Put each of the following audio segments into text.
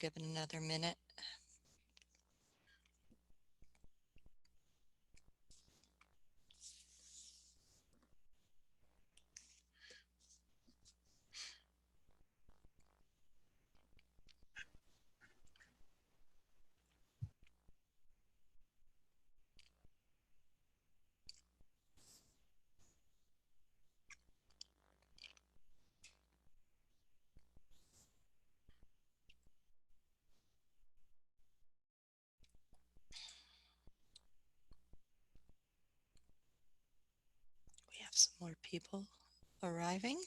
give it another minute. We have some more people arriving.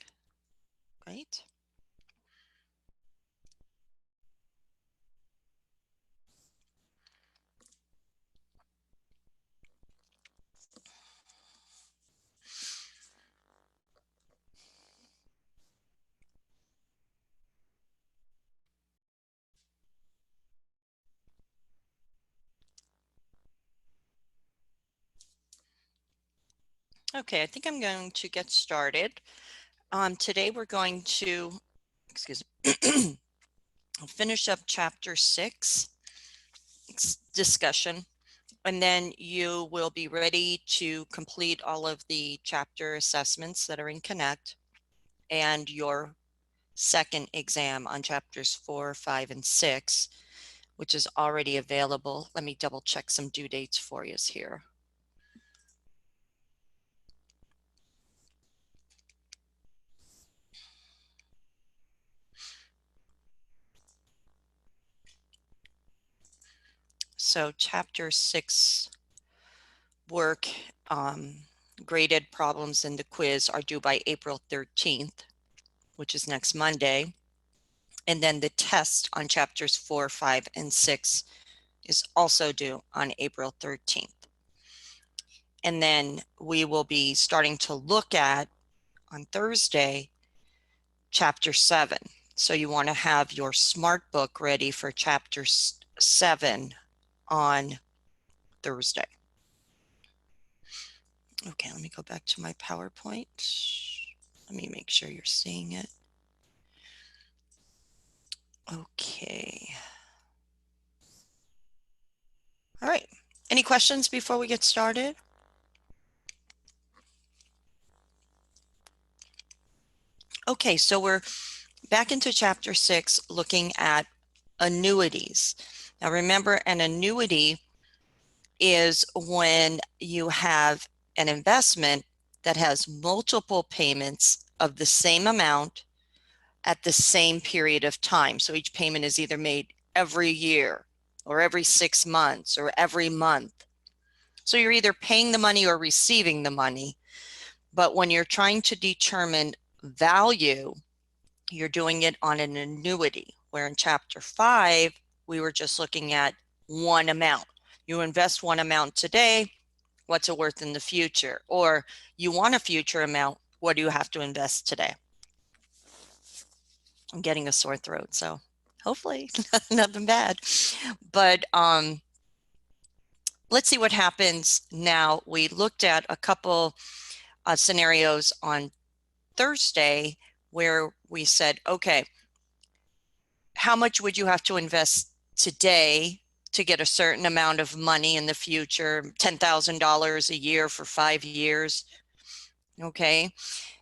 Great. Okay, I think I'm going to get started. Today we're going to, finish up chapter 6 discussion, and then you will be ready to complete all of the chapter assessments that are in Connect and your second exam on chapters 4, 5, and 6, which is already available. Let me double check some due dates for you here. So chapter 6 work, graded problems in the quiz are due by April 13th, which is next Monday. And then the test on chapters 4, 5, and 6 is also due on April 13th. And then we will be starting to look at, on Thursday, chapter 7. So you want to have your smart book ready for chapter 7 on Thursday. Okay, let me go back to my PowerPoint. Let me make sure you're seeing it. Okay. All right. Any questions before we get started? Okay, so we're back into chapter 6 looking at annuities. Now remember, an annuity is when you have an investment that has multiple payments of the same amount at the same period of time. So each payment is either made every year or every 6 months or every month. So you're either paying the money or receiving the money. But when you're trying to determine value, you're doing it on an annuity, where in chapter 5, we were just looking at one amount. You invest one amount today, what's it worth in the future? Or you want a future amount, what do you have to invest today? I'm getting a sore throat, so hopefully nothing bad. But let's see what happens now. We looked at a couple scenarios on Thursday where we said, okay, how much would you have to invest today to get a certain amount of money in the future? $10,000 a year for 5 years. Okay,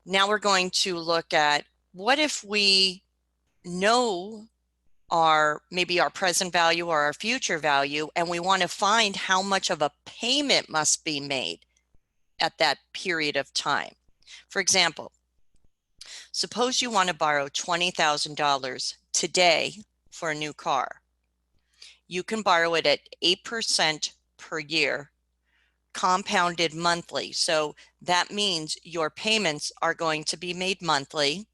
now we're going to look at, what if we know maybe our present value or our future value, and we want to find how much of a payment must be made at that period of time. For example, suppose you want to borrow $20,000 today for a new car. You can borrow it at 8% per year, compounded monthly. So that means your payments are going to be made monthly.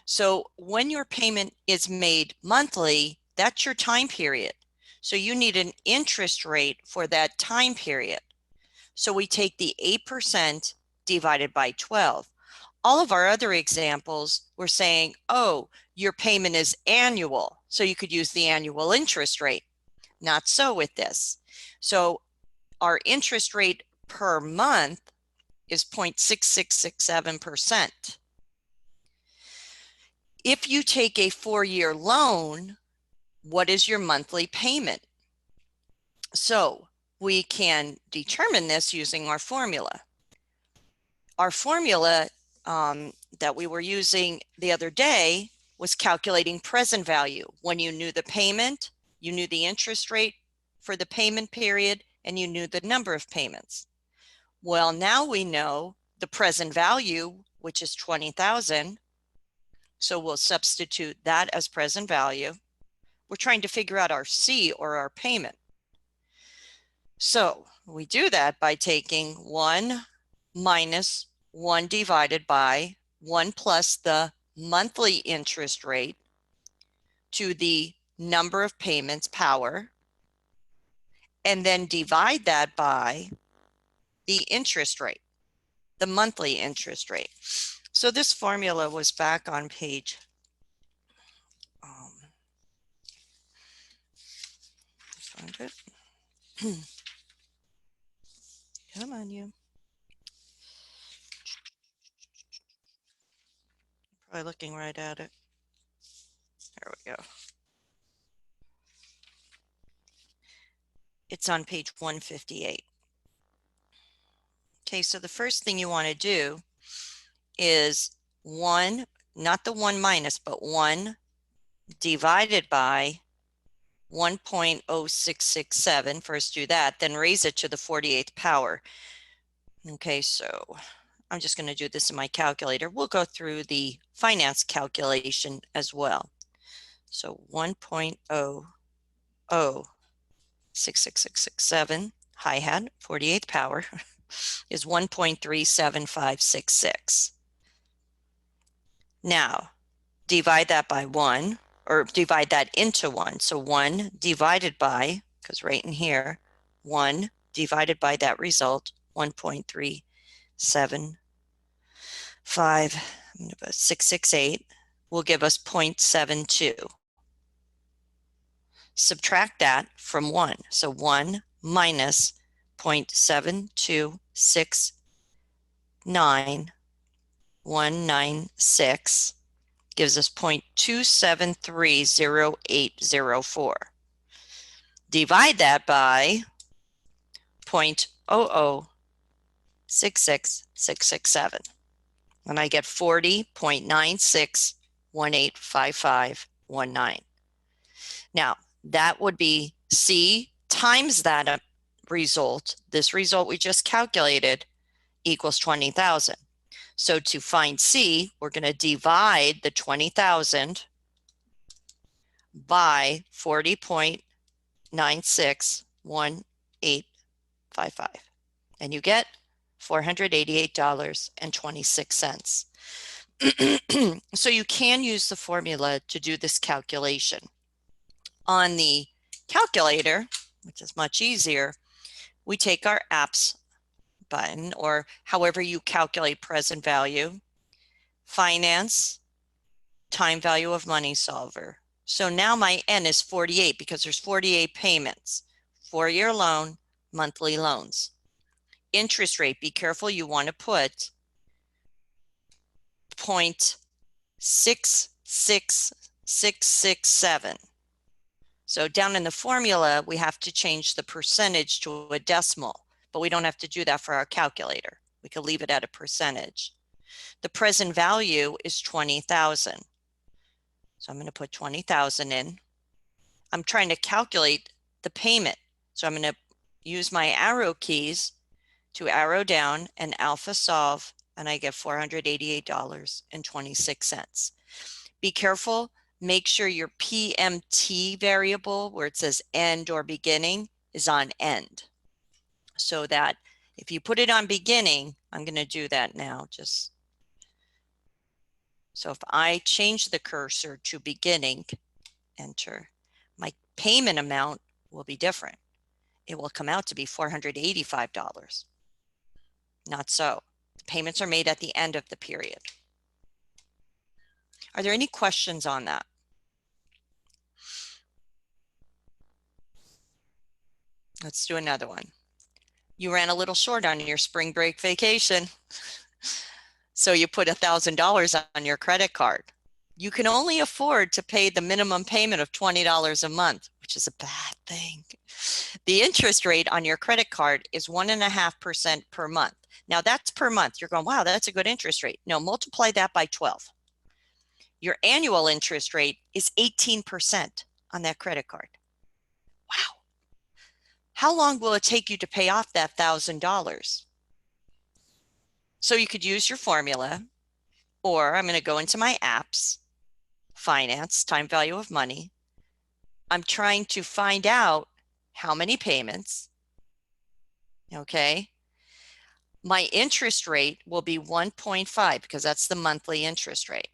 So when your payment is made monthly, that's your time period. So you need an interest rate for that time period. So we take the 8% divided by 12. All of our other examples, we're saying, oh, your payment is annual, so you could use the annual interest rate. Not so with this. So our interest rate per month is 0.6667%. If you take a 4-year loan, what is your monthly payment? So we can determine this using our formula. Our formula that we were using the other day was calculating present value. When you knew the payment, you knew the interest rate for the payment period, and you knew the number of payments. Well, now we know the present value, which is 20,000. So we'll substitute that as present value. We're trying to figure out our C, or our payment. So we do that by taking 1 minus 1 divided by 1 plus the monthly interest rate to the number of payments power, and then divide that by the interest rate, the monthly interest rate. So this formula was back on page find it. Come on, you. Probably looking right at it. There we go. It's on page 158. Okay, so the first thing you want to do is 1, not the 1 minus, but 1 divided by 1.0667. First do that, then raise it to the 48th power. Okay, so I'm just going to do this in my calculator. We'll go through the finance calculation as well. So 1.0066667 hi-hat, 48th power, is 1.37566. Now, divide that by 1, or divide that into 1. So 1 divided by, because right in here, 1 divided by that result, 1.375668 will give us 0.72. Subtract that from 1. So 1 minus 0.7269196 gives us 0.2730804. Divide that by 0.0066667, and I get 40.96185519. Now, that would be C times that result. This result we just calculated equals 20,000. So to find C, we're going to divide the 20,000 by 40.961855, and you get $488.26. So you can use the formula to do this calculation. On the calculator, which is much easier, we take our apps button, or however you calculate present value, finance, time value of money solver. So now my N is 48 because there's 48 payments, 4-year loan, monthly loans. Interest rate, be careful, you want to put 0.66667. So down in the formula, we have to change the percentage to a decimal, but we don't have to do that for our calculator. We could leave it at a percentage. The present value is 20,000. So I'm going to put 20,000 in. I'm trying to calculate the payment. So I'm going to use my arrow keys to arrow down and alpha solve, and I get $488.26. Be careful. Make sure your PMT variable, where it says end or beginning, is on end. So that if you put it on beginning, I'm going to do that now. So if I change the cursor to beginning, enter, my payment amount will be different. It will come out to be $485. Not so. The payments are made at the end of the period. Are there any questions on that? Let's do another one. You ran a little short on your spring break vacation. So you put $1,000 on your credit card. You can only afford to pay the minimum payment of $20 a month, which is a bad thing. The interest rate on your credit card is 1.5% per month. Now that's per month. You're going, wow, that's a good interest rate. No, multiply that by 12. Your annual interest rate is 18% on that credit card. Wow. How long will it take you to pay off that $1,000? So you could use your formula, or I'm going to go into my apps, finance, time value of money. I'm trying to find out how many payments. Okay. My interest rate will be 1.5 because that's the monthly interest rate.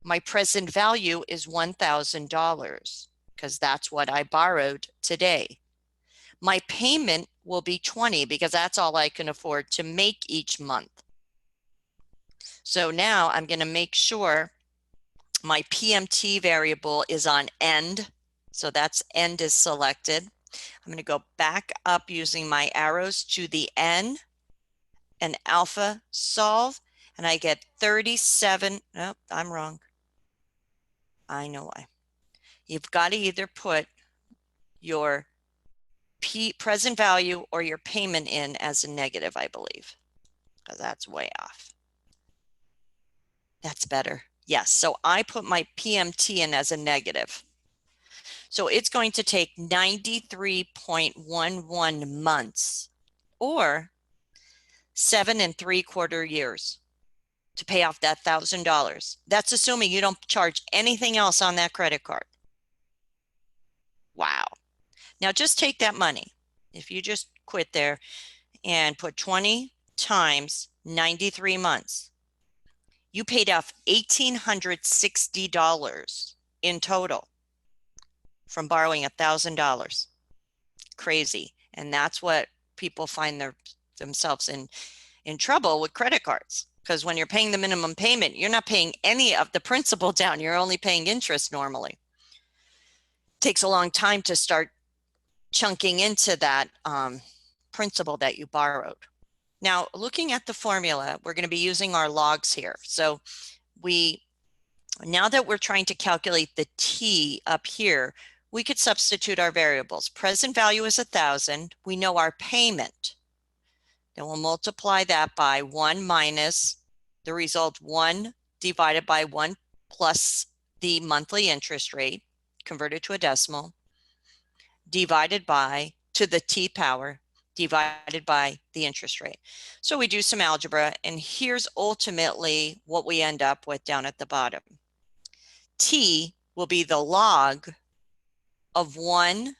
My present value is $1,000 because that's what I borrowed today. My payment will be 20 because that's all I can afford to make each month. So now I'm going to make sure my PMT variable is on end. So that's end is selected. I'm going to go back up using my arrows to the N and alpha solve, and I get 37. Nope, I'm wrong. I know why. You've got to either put your present value or your payment in as a negative, I believe, because that's way off. That's better. Yes, so I put my PMT in as a negative. So it's going to take 93.11 months or 7.75 years to pay off that $1,000. That's assuming you don't charge anything else on that credit card. Wow. Now just take that money. If you just quit there and put 20 times 93 months, you paid off $1,860 in total from borrowing $1,000. Crazy. And that's what people find themselves in trouble with credit cards. Because when you're paying the minimum payment, you're not paying any of the principal down. You're only paying interest normally. It takes a long time to start chunking into that principal that you borrowed. Now, looking at the formula, we're going to be using our logs here. So now that we're trying to calculate the T up here, we could substitute our variables. Present value is 1,000. We know our payment. Then we'll multiply that by 1 minus the result 1 divided by 1 plus the monthly interest rate, converted to a decimal, divided by, to the T power, divided by the interest rate. So we do some algebra, and here's ultimately what we end up with down at the bottom. T will be the log of 1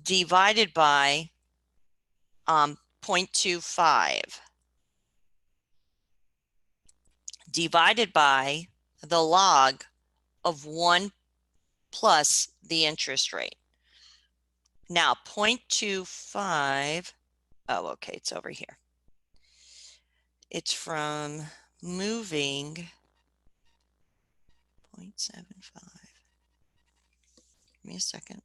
divided by 0.25 divided by the log of 1 plus the interest rate. Now 0.25, oh, okay, it's over here. It's from moving 0.75. Give me a second.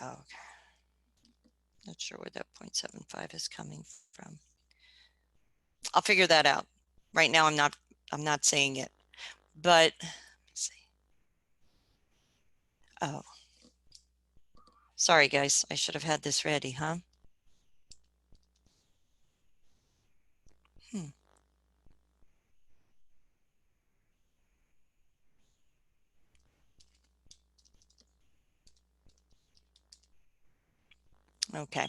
Oh, okay. Not sure where that 0.75 is coming from. I'll figure that out. Right now I'm not saying it. But let's see. Oh. Sorry guys, I should have had this ready, huh? Okay.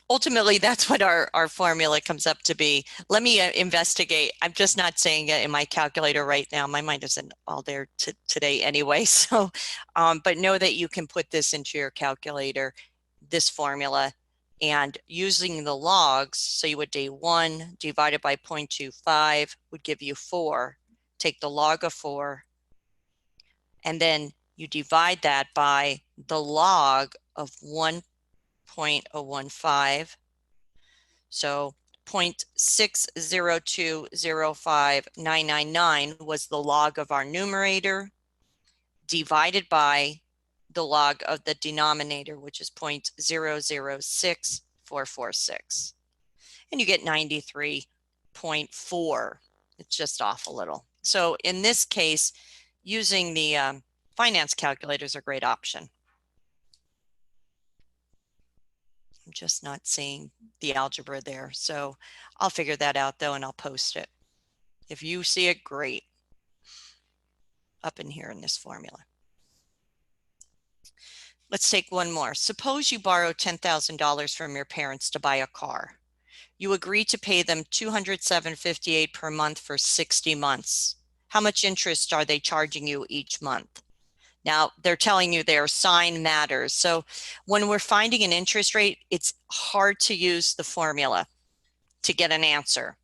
Ultimately, that's what our formula comes up to be. Let me investigate. I'm just not saying it in my calculator right now. My mind isn't all there today anyway. So, but know that you can put this into your calculator, this formula, and using the logs. So you would do 1 divided by 0.25 would give you 4. Take the log of 4, and then you divide that by the log of 1.015. So 0.60205,999 was the log of our numerator divided by the log of the denominator, which is 0.006446. And you get 93.4. It's just off a little. So in this case, using the finance calculator is a great option. I'm just not seeing the algebra there. So I'll figure that out though, and I'll post it. If you see it, great. Up in here in this formula. Let's take one more. Suppose you borrow $10,000 from your parents to buy a car. You agree to pay them $207.58 per month for 60 months. How much interest are they charging you each month? Now, they're telling you their sign matters. So when we're finding an interest rate, it's hard to use the formula to get an answer.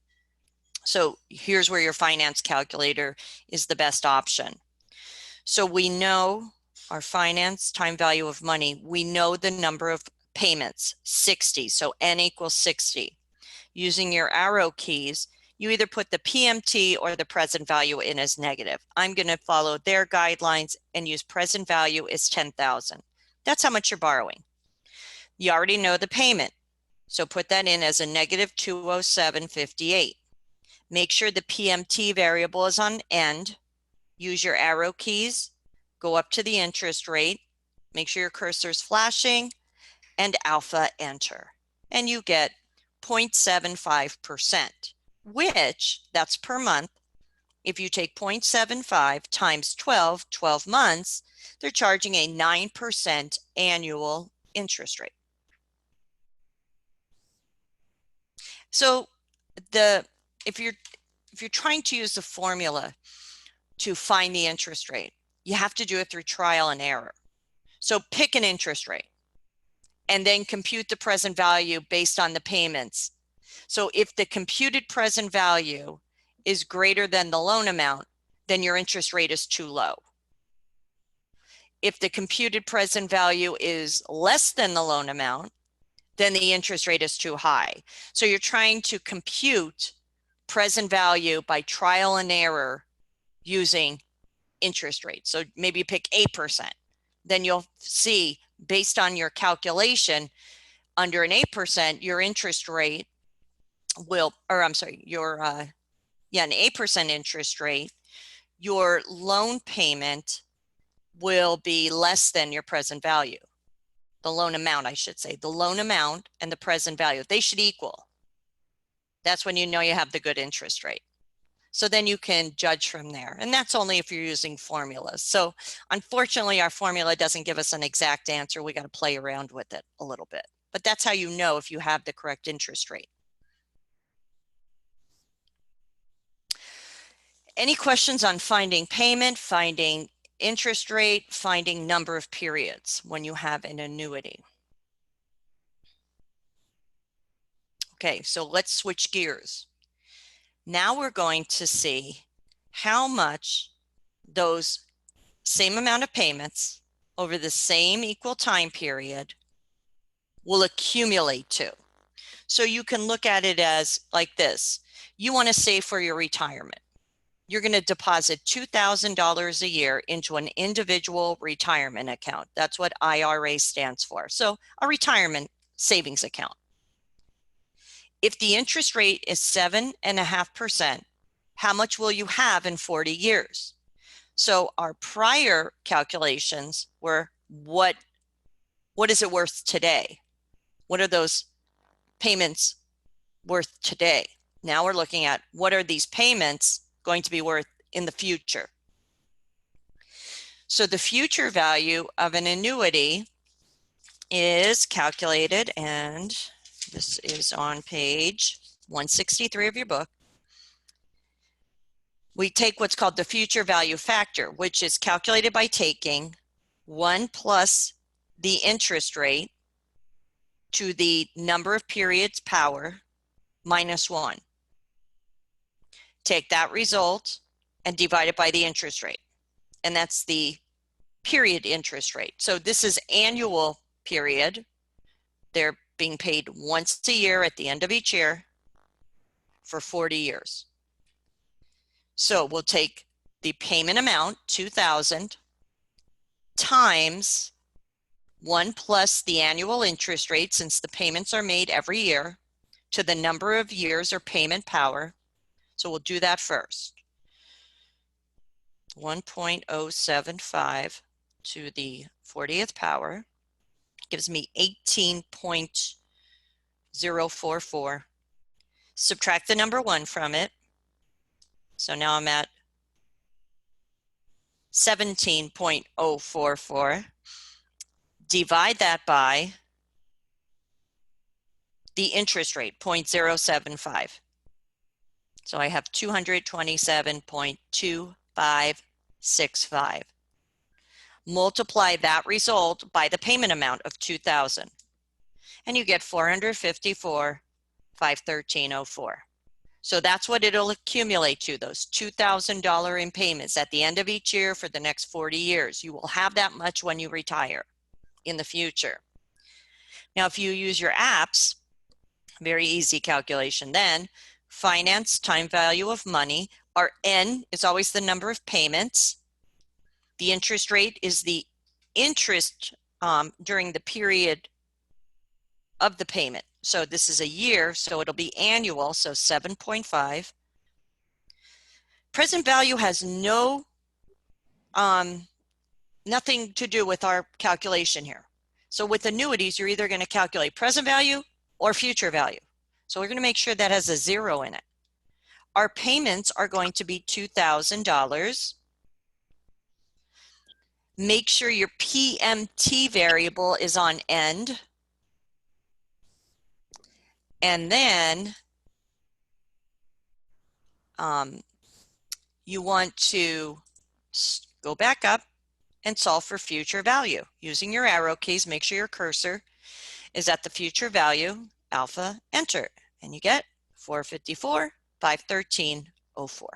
So here's where your finance calculator is the best option. So we know our finance time value of money. We know the number of payments, 60. So N equals 60. Using your arrow keys, you either put the PMT or the present value in as negative. I'm going to follow their guidelines and use present value as 10,000. That's how much you're borrowing. You already know the payment, so put that in as a negative 207.58. Make sure the PMT variable is on end. Use your arrow keys, go up to the interest rate, make sure your cursor is flashing, and alpha enter. And you get 0.75%, which that's per month. If you take 0.75 times 12 months, they're charging a 9% annual interest rate. So if you're trying to use the formula to find the interest rate, you have to do it through trial and error. So pick an interest rate and then compute the present value based on the payments. So if the computed present value is greater than the loan amount, then your interest rate is too low. If the computed present value is less than the loan amount, then the interest rate is too high. So you're trying to compute present value by trial and error using interest rate. So maybe you pick 8%. Then you'll see, based on your calculation, under an 8%, your interest rate will, or I'm sorry, your, an 8% interest rate, your loan payment will be less than your present value. The loan amount, I should say. The loan amount and the present value, they should equal. That's when you know you have the good interest rate. So then you can judge from there. And that's only if you're using formulas. So unfortunately, our formula doesn't give us an exact answer. We got to play around with it a little bit. But that's how you know if you have the correct interest rate. Any questions on finding payment, finding interest rate, finding number of periods when you have an annuity? Okay, so let's switch gears. Now we're going to see how much those same amount of payments over the same equal time period will accumulate to. So you can look at it as like this. You want to save for your retirement. You're going to deposit $2,000 a year into an individual retirement account. That's what IRA stands for. So a retirement savings account. If the interest rate is 7.5%, how much will you have in 40 years? So our prior calculations were what is it worth today? What are those payments worth today? Now we're looking at what are these payments going to be worth in the future? So the future value of an annuity is calculated, and this is on page 163 of your book. We take what's called the future value factor, which is calculated by taking 1 plus the interest rate to the number of periods power minus 1. Take that result and divide it by the interest rate. And that's the period interest rate. So this is annual period. They're being paid once a year at the end of each year. for 40 years. So we'll take the payment amount, 2,000, times 1 plus the annual interest rate, since the payments are made every year, to the number of years or payment power. So we'll do that first. 1.075 to the 40th power gives me 18.044. Subtract the number 1 from it. So now I'm at 17.044. Divide that by the interest rate, 0.075. So I have 227.2565. Multiply that result by the payment amount of 2,000, and you get 454,513.04. So that's what it'll accumulate to, those $2,000 in payments at the end of each year for the next 40 years. You will have that much when you retire in the future. Now, if you use your apps, very easy calculation then. Finance time value of money. Our N is always the number of payments. The interest rate is the interest during the period of the payment. So this is a year, so it'll be annual, so 7.5. Present value has nothing to do with our calculation here. So with annuities, you're either going to calculate present value or future value. So we're going to make sure that has a 0 in it. Our payments are going to be $2,000. Make sure your PMT variable is on end. And then you want to go back up and solve for future value. Using your arrow keys, make sure your cursor is at the future value, alpha, enter, and you get 454,513.04.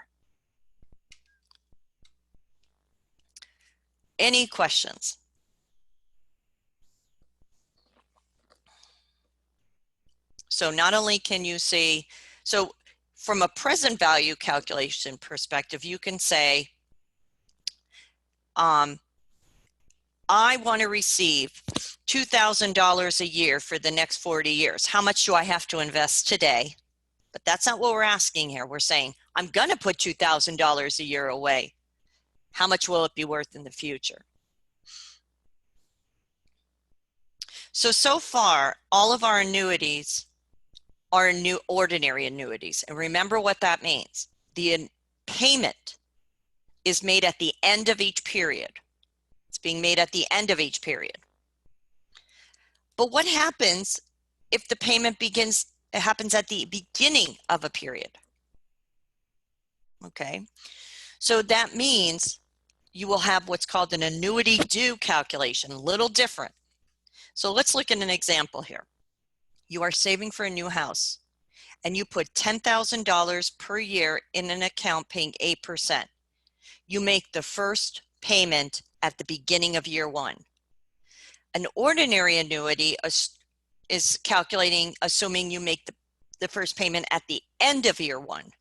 Any questions? So not only can you see, so from a present value calculation perspective, you can say, I want to receive $2,000 a year for the next 40 years. How much do I have to invest today? But that's not what we're asking here. We're saying, I'm going to put $2,000 a year away. How much will it be worth in the future? So far, all of our annuities are ordinary annuities. And remember what that means. The payment is made at the end of each period. It's being made at the end of each period. But what happens if the payment happens at the beginning of a period? Okay, so that means you will have what's called an annuity due calculation, a little different. So let's look at an example here. You are saving for a new house and you put $10,000 per year in an account paying 8%. You make the first payment at the beginning of year 1. An ordinary annuity is calculating, assuming you make the first payment at the end of year 1,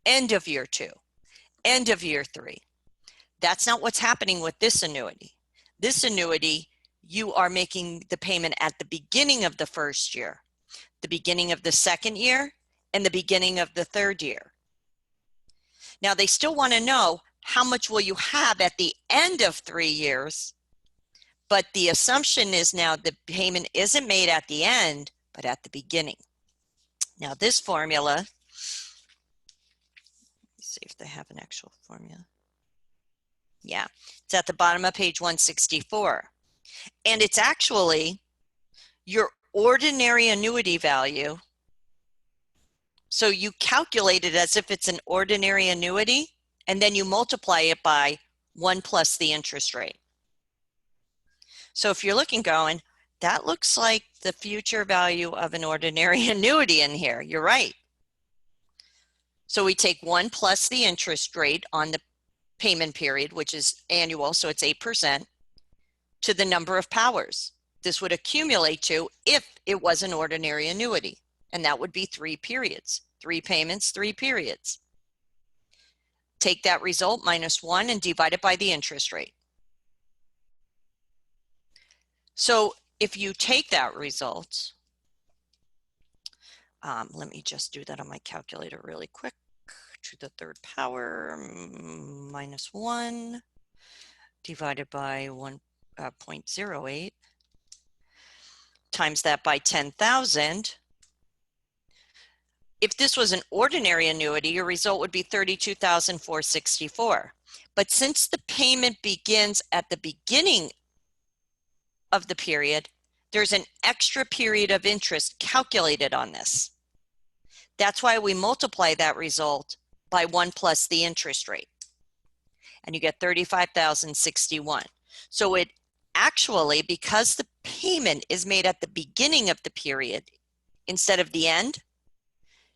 end of year 2, end of year 3. That's not what's happening with this annuity. This annuity, you are making the payment at the beginning of the first year, the beginning of the second year, and the beginning of the third year. Now, they still want to know how much will you have at the end of 3 years, but the assumption is now the payment isn't made at the end, but at the beginning. Now, this formula, let me see if they have an actual formula. Yeah, it's at the bottom of page 164. And it's actually your ordinary annuity value. So you calculate it as if it's an ordinary annuity, and then you multiply it by 1 plus the interest rate. So if you're looking going, that looks like the future value of an ordinary annuity in here. You're right. So we take 1 plus the interest rate on the payment period, which is annual, so it's 8%, to the number of powers. This would accumulate to if it was an ordinary annuity, and that would be 3 periods, 3 payments, 3 periods. Take that result minus 1 and divide it by the interest rate. So if you take that result, let me just do that on my calculator really quick. To the third power minus 1 divided by 1.08 times that by 10,000. If this was an ordinary annuity, your result would be $32,464. But since the payment begins at the beginning of the period, there's an extra period of interest calculated on this. That's why we multiply that result by 1 plus the interest rate. And you get $35,061. So it actually, because the payment is made at the beginning of the period instead of the end,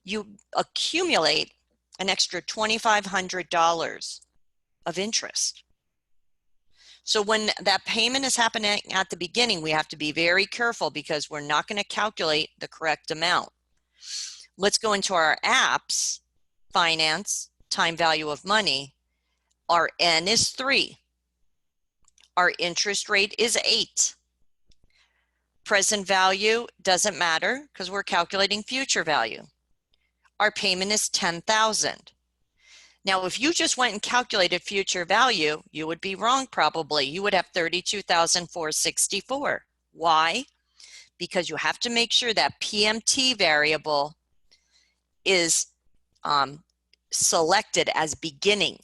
you accumulate an extra $2,500 of interest. So when that payment is happening at the beginning, we have to be very careful because we're not going to calculate the correct amount. Let's go into our apps, finance, time value of money. Our N is 3. Our interest rate is 8. Present value doesn't matter because we're calculating future value. Our payment is $10,000. Now, if you just went and calculated future value, you would be wrong probably. You would have $32,464. Why? Because you have to make sure that PMT variable is selected as beginning.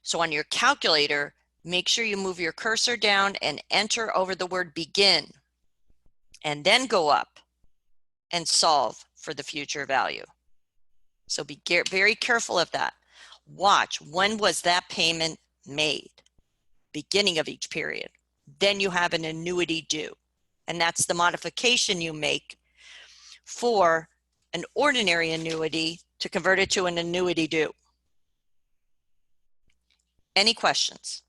So on your calculator, make sure you move your cursor down and enter over the word begin, and then go up and solve for the future value. So be very careful of that. Watch, when was that payment made? Beginning of each period. Then you have an annuity due. And that's the modification you make for an ordinary annuity to convert it to an annuity due. Any questions?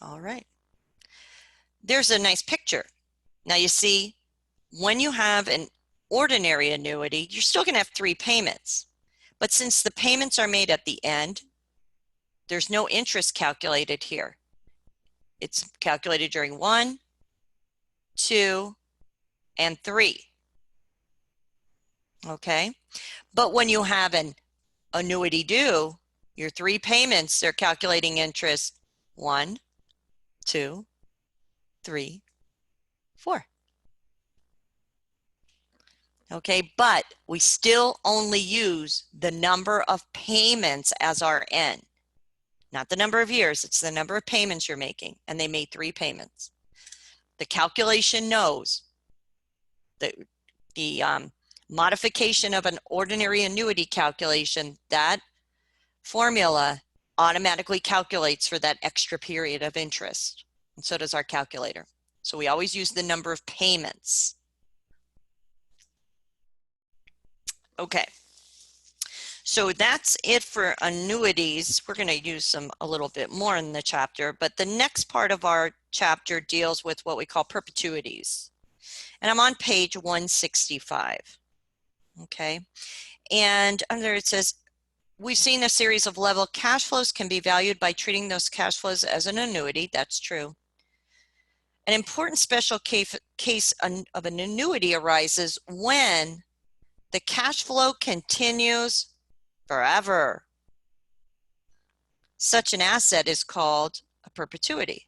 All right. There's a nice picture. Now you see, when you have an ordinary annuity, you're still going to have 3 payments. But since the payments are made at the end, there's no interest calculated here. It's calculated during 1, 2, and 3. Okay? But when you have an annuity due, your 3 payments, they're calculating interest 1, 2, 3, 4. Okay, but we still only use the number of payments as our N. Not the number of years, it's the number of payments you're making, and they made 3 payments. The calculation knows that the modification of an ordinary annuity calculation, that formula automatically calculates for that extra period of interest, and so does our calculator. So we always use the number of payments. Okay, so that's it for annuities. We're going to use a little bit more in the chapter, but the next part of our chapter deals with what we call perpetuities. And I'm on page 165. Okay, and under it says, we've seen a series of level cash flows can be valued by treating those cash flows as an annuity. That's true. An important special case of an annuity arises when the cash flow continues forever. Such an asset is called a perpetuity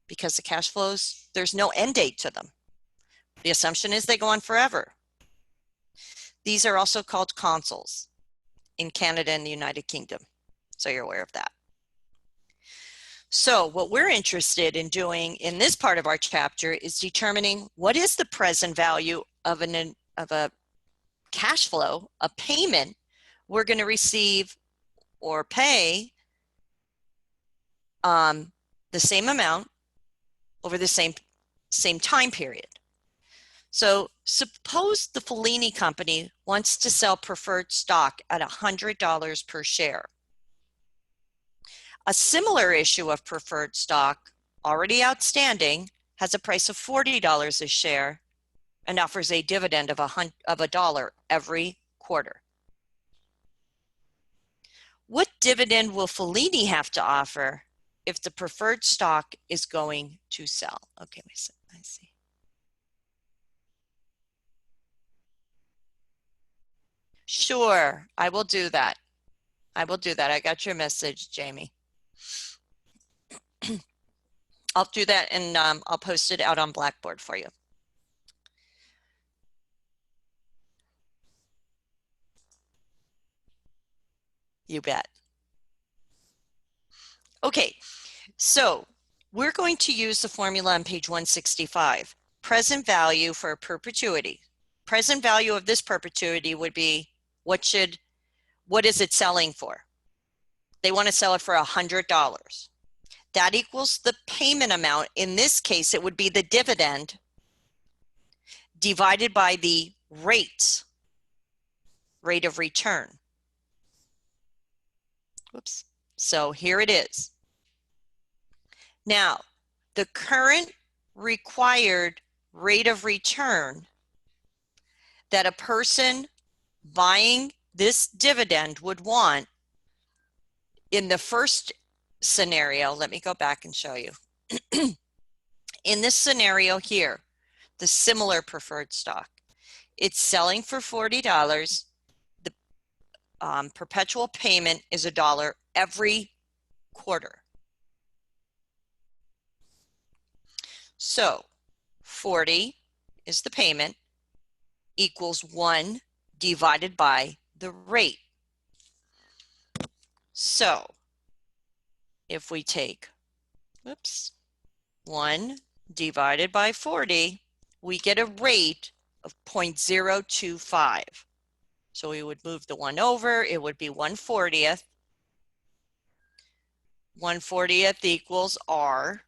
because the cash flows, there's no end date to them. The assumption is they go on forever. These are also called consols in Canada and the United Kingdom, so you're aware of that. So what we're interested in doing in this part of our chapter is determining what is the present value of a cash flow, a payment we're going to receive or pay the same amount over the same time period. So suppose the Fellini Company wants to sell preferred stock at $100 per share. A similar issue of preferred stock, already outstanding, has a price of $40 a share and offers a dividend of $1 every quarter. What dividend will Fellini have to offer if the preferred stock is going to sell? Okay, I see. Sure, I will do that. I will do that. I got your message, Jamie. I'll do that, and I'll post it out on Blackboard for you. You bet. Okay, so we're going to use the formula on page 165. Present value for a perpetuity. Present value of this perpetuity would be what is it selling for? They want to sell it for $100. That equals the payment amount. In this case, it would be the dividend divided by the rate of return. Whoops. So here it is. Now, the current required rate of return that a person buying this dividend would want in the first scenario, let me go back and show you. In this scenario here, the similar preferred stock, it's selling for $40. The perpetual payment is $1 every quarter. So 40 is the payment equals 1 divided by the rate. So if we take, 1 divided by 40, we get a rate of 0.025. So we would move the 1 over, it would be 1/40th. 1/40th equals R,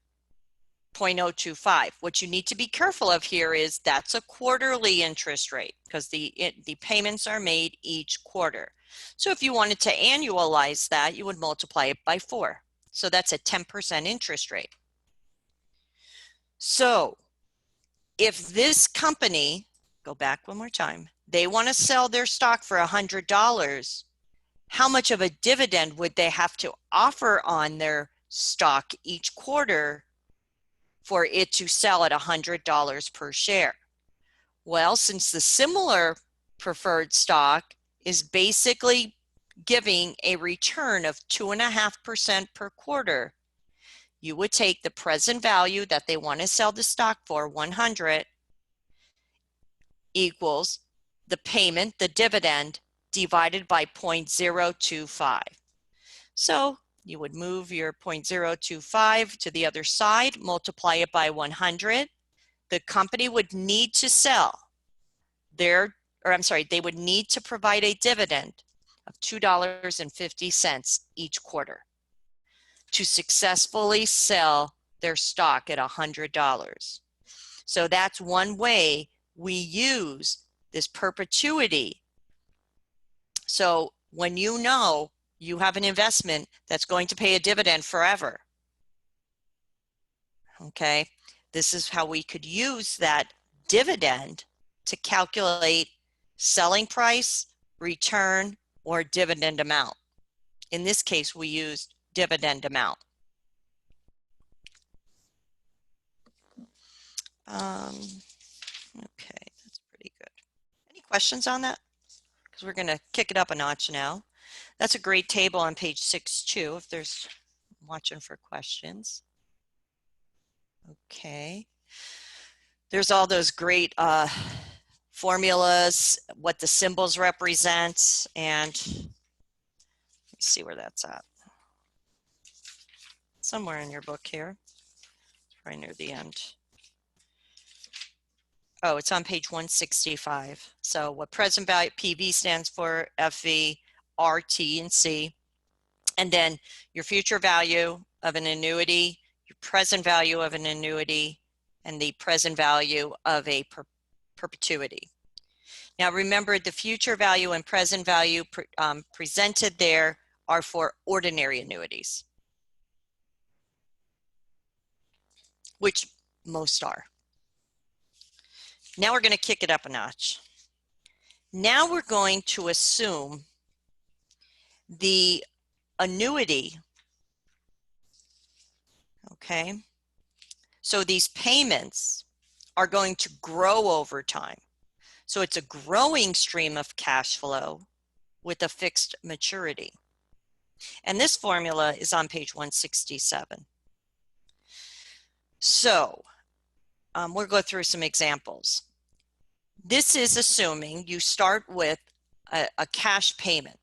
0.025. What you need to be careful of here is that's a quarterly interest rate because the payments are made each quarter. So if you wanted to annualize that, you would multiply it by 4. So that's a 10% interest rate. So if this company, go back one more time, they want to sell their stock for $100, how much of a dividend would they have to offer on their stock each quarter for it to sell at $100 per share? Well, since the similar preferred stock is basically giving a return of 2.5% per quarter, you would take the present value that they want to sell the stock for, 100, equals the payment, the dividend, divided by 0.025. So you would move your 0.025 to the other side, multiply it by 100. The company would need to sell they would need to provide a dividend of $2.50 each quarter to successfully sell their stock at $100. So that's one way we use this perpetuity. So when you know you have an investment that's going to pay a dividend forever, okay, this is how we could use that dividend to calculate selling price, return, or dividend amount. In this case, we used dividend amount. Okay, that's pretty good. Any questions on that? Because we're going to kick it up a notch now. That's a great table on page 6.2 if there's watching for questions. Okay. There's all those great formulas, what the symbols represent, and let me see where that's at. Somewhere in your book here, right near the end. Oh, it's on page 165. So what present value, PV stands for, FV, R, T, and C. And then your future value of an annuity, your present value of an annuity, and the present value of a perpetuity. Now remember, the future value and present value presented there are for ordinary annuities, which most are. Now we're going to kick it up a notch. Now we're going to assume the annuity, okay? So these payments are going to grow over time. So it's a growing stream of cash flow with a fixed maturity. And this formula is on page 167. So we'll go through some examples. This is assuming you start with a cash payment,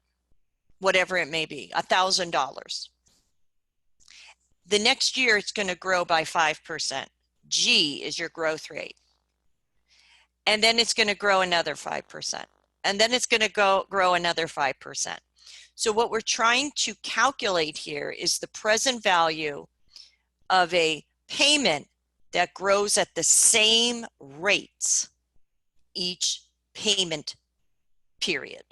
whatever it may be, $1,000. The next year it's going to grow by 5%. G is your growth rate. And then it's going to grow another 5%. And then it's going to grow another 5%. So what we're trying to calculate here is the present value of a payment that grows at the same rates each payment period.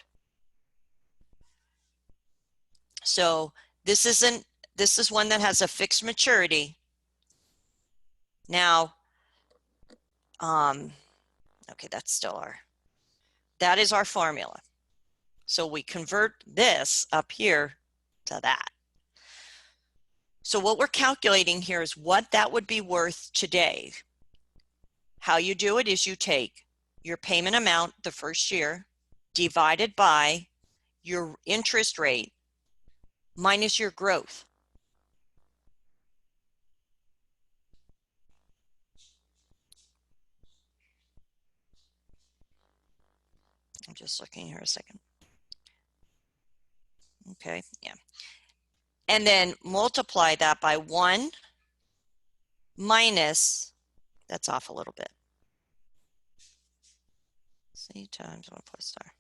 So this is one that has a fixed maturity. Now, okay, that is our formula. So we convert this up here to that. So what we're calculating here is what that would be worth today. How you do it is you take your payment amount the first year divided by your interest rate minus your growth. I'm just looking here a second. Okay, yeah. And then multiply that by 1 minus, that's off a little bit. C times 1 plus star.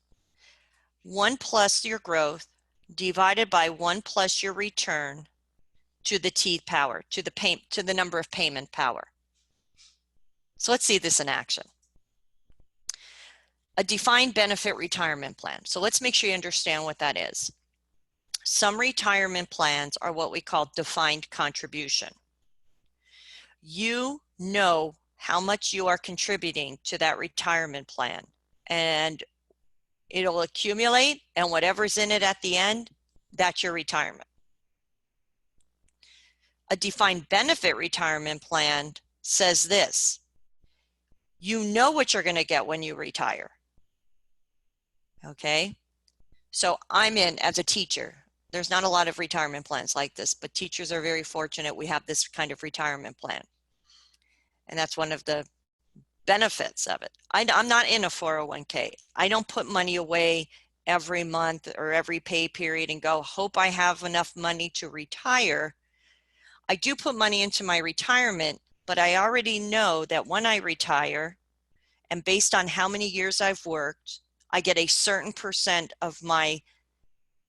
1 plus your growth divided by 1 plus your return to the T power, to the number of payment power. So let's see this in action. A defined benefit retirement plan. So let's make sure you understand what that is. Some retirement plans are what we call defined contribution. You know how much you are contributing to that retirement plan, and it'll accumulate, and whatever's in it at the end, that's your retirement. A defined benefit retirement plan says this: you know what you're going to get when you retire. Okay? So I'm in as a teacher. There's not a lot of retirement plans like this, but teachers are very fortunate we have this kind of retirement plan. And that's one of the benefits of it. I'm not in a 401k. I don't put money away every month or every pay period and go, hope I have enough money to retire. I do put money into my retirement, but I already know that when I retire, and based on how many years I've worked, I get a certain percent of my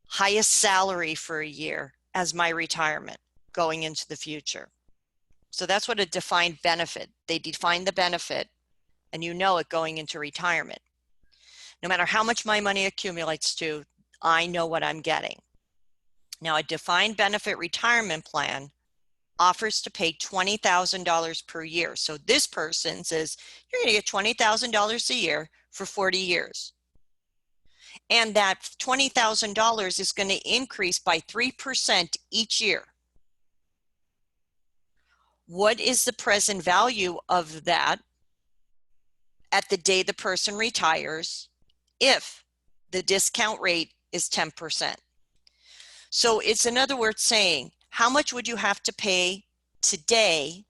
highest salary for a year as my retirement going into the future. So that's what a defined benefit. They define the benefit and you know it going into retirement. No matter how much my money accumulates to, I know what I'm getting. Now, a defined benefit retirement plan offers to pay $20,000 per year. So this person says, you're going to get $20,000 a year for 40 years. And that $20,000 is going to increase by 3% each year. What is the present value of that at the day the person retires if the discount rate is 10%? So it's in other words saying, how much would you have to pay today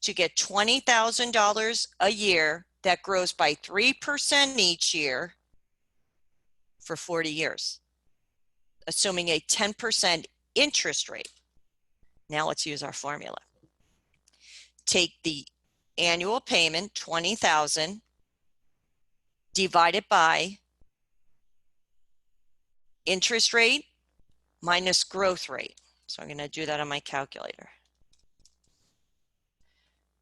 to get $20,000 a year that grows by 3% each year for 40 years, assuming a 10% interest rate? Now let's use our formula. Take the annual payment, $20,000, divided by interest rate minus growth rate. So I'm going to do that on my calculator.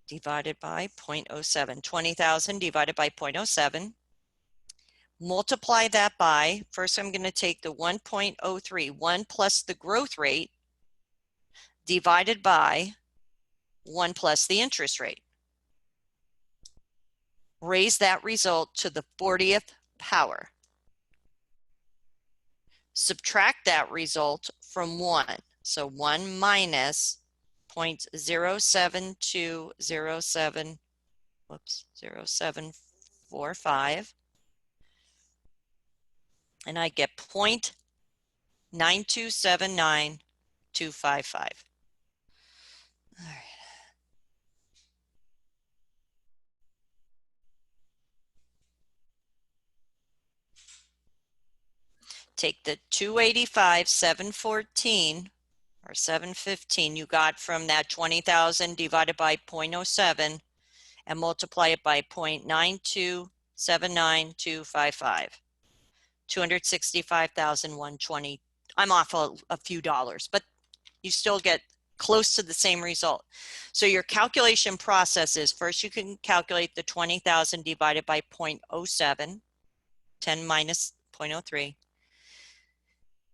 Divided by 0.07. 20,000 divided by 0.07. Multiply that by, first I'm going to take the 1.03, 1 plus the growth rate, divided by 1 plus the interest rate. Raise that result to the 40th power. Subtract that result from 1. So 1 minus 0.07207, whoops, 0745. And I get 0.9279255. All right. Take the 285,714 or 715 you got from that 20,000 divided by 0.07 and multiply it by 0.9279255. 265,120. I'm off a few dollars, but you still get close to the same result. So your calculation process is, first you can calculate the 20,000 divided by 0.07, 10 minus 0.03.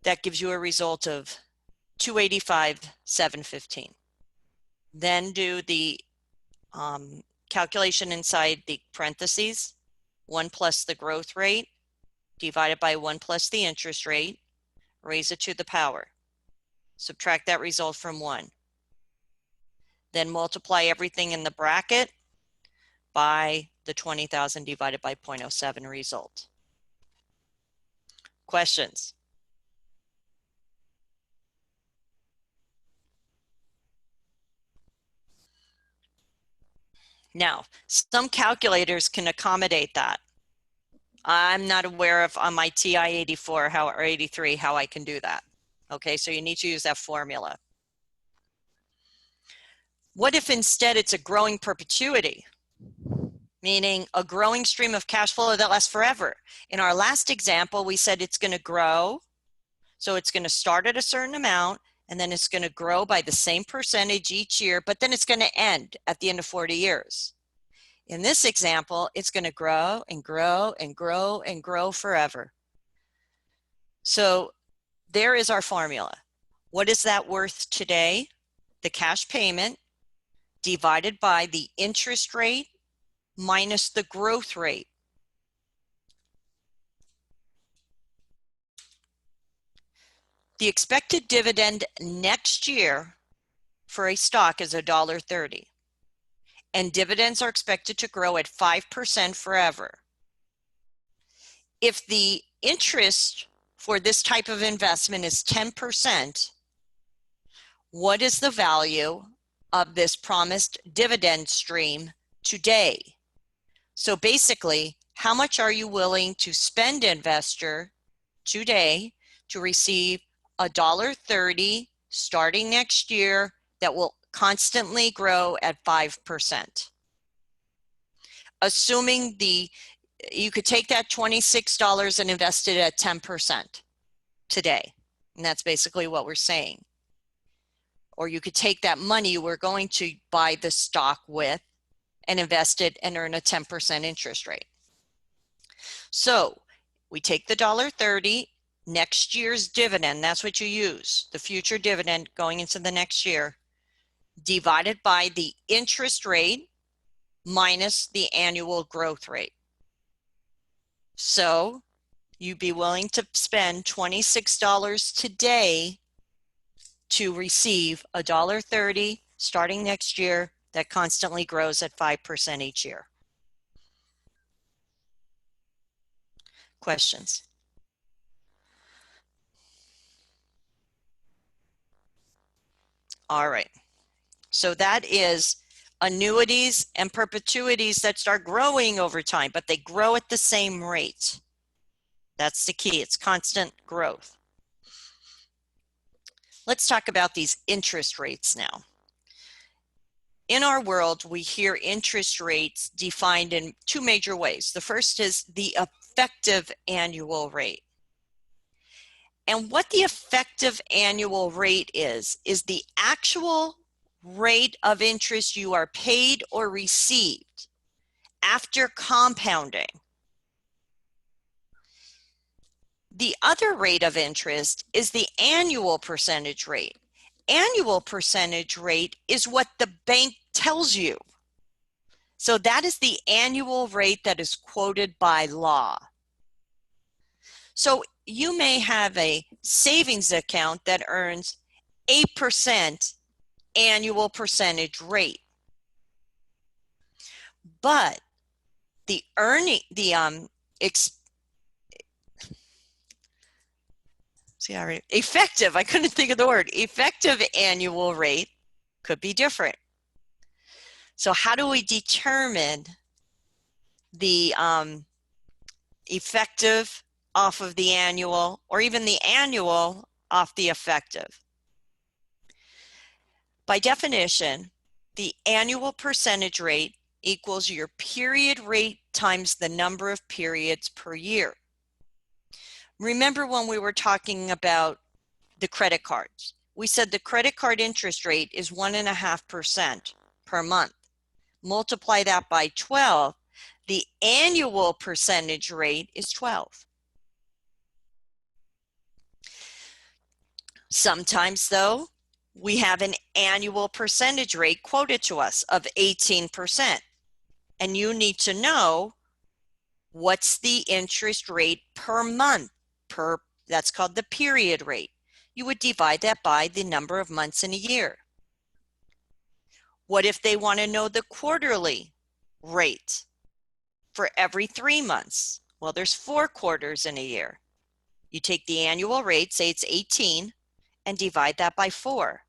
That gives you a result of 285,715. Then do the calculation inside the parentheses, 1 plus the growth rate divided by 1 plus the interest rate, raise it to the power. Subtract that result from 1. Then multiply everything in the bracket by the 20,000 divided by 0.07 result. Questions? Now, some calculators can accommodate that. I'm not aware of on my TI 84 or 83 how I can do that. Okay, so you need to use that formula. What if instead it's a growing perpetuity, meaning a growing stream of cash flow that lasts forever? In our last example, we said it's going to grow. So it's going to start at a certain amount, and then it's going to grow by the same percentage each year, but then it's going to end at the end of 40 years. In this example, it's going to grow and grow and grow and grow forever. So there is our formula. What is that worth today? The cash payment divided by the interest rate minus the growth rate. The expected dividend next year for a stock is $1.30. And dividends are expected to grow at 5% forever. If the interest for this type of investment is 10%, what is the value of this promised dividend stream today? So basically, how much are you willing to spend, investor, today to receive $1.30 starting next year that will constantly grow at 5%? Assuming you could take that $26 and invest it at 10% today. And that's basically what we're saying. Or you could take that money you were going to buy the stock with and invest it and earn a 10% interest rate. So we take the $1.30, next year's dividend, that's what you use, the future dividend going into the next year, divided by the interest rate minus the annual growth rate. So you'd be willing to spend $26 today to receive $1.30 starting next year that constantly grows at 5% each year. Questions? All right. So that is annuities and perpetuities that start growing over time, but they grow at the same rate. That's the key. It's constant growth. Let's talk about these interest rates now. In our world, we hear interest rates defined in two major ways. The first is the effective annual rate. And what the effective annual rate is the actual rate of interest you are paid or received after compounding. The other rate of interest is the annual percentage rate. Annual percentage rate is what the bank tells you. So that is the annual rate that is quoted by law. So you may have a savings account that earns 8% annual percentage rate. But the effective, I couldn't think of the word, effective annual rate could be different. So how do we determine the effective off of the annual, or even the annual off the effective? By definition, the annual percentage rate equals your period rate times the number of periods per year. Remember when we were talking about the credit cards? We said the credit card interest rate is 1.5% per month. Multiply that by 12, the annual percentage rate is 12. Sometimes, though, we have an annual percentage rate quoted to us of 18%. And you need to know what's the interest rate per month. That's called the period rate. You would divide that by the number of months in a year. What if they want to know the quarterly rate for every 3 months? Well, there's 4 quarters in a year. You take the annual rate, say it's 18, and divide that by 4,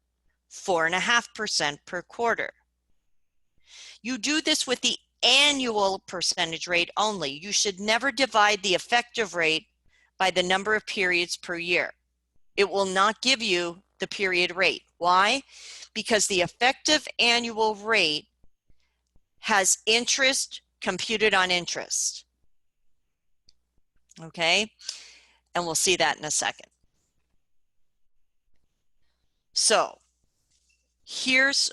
4.5% per quarter. You do this with the annual percentage rate only. You should never divide the effective rate by the number of periods per year. It will not give you the period rate. Why? Because the effective annual rate has interest computed on interest. Okay? And we'll see that in a second. So here's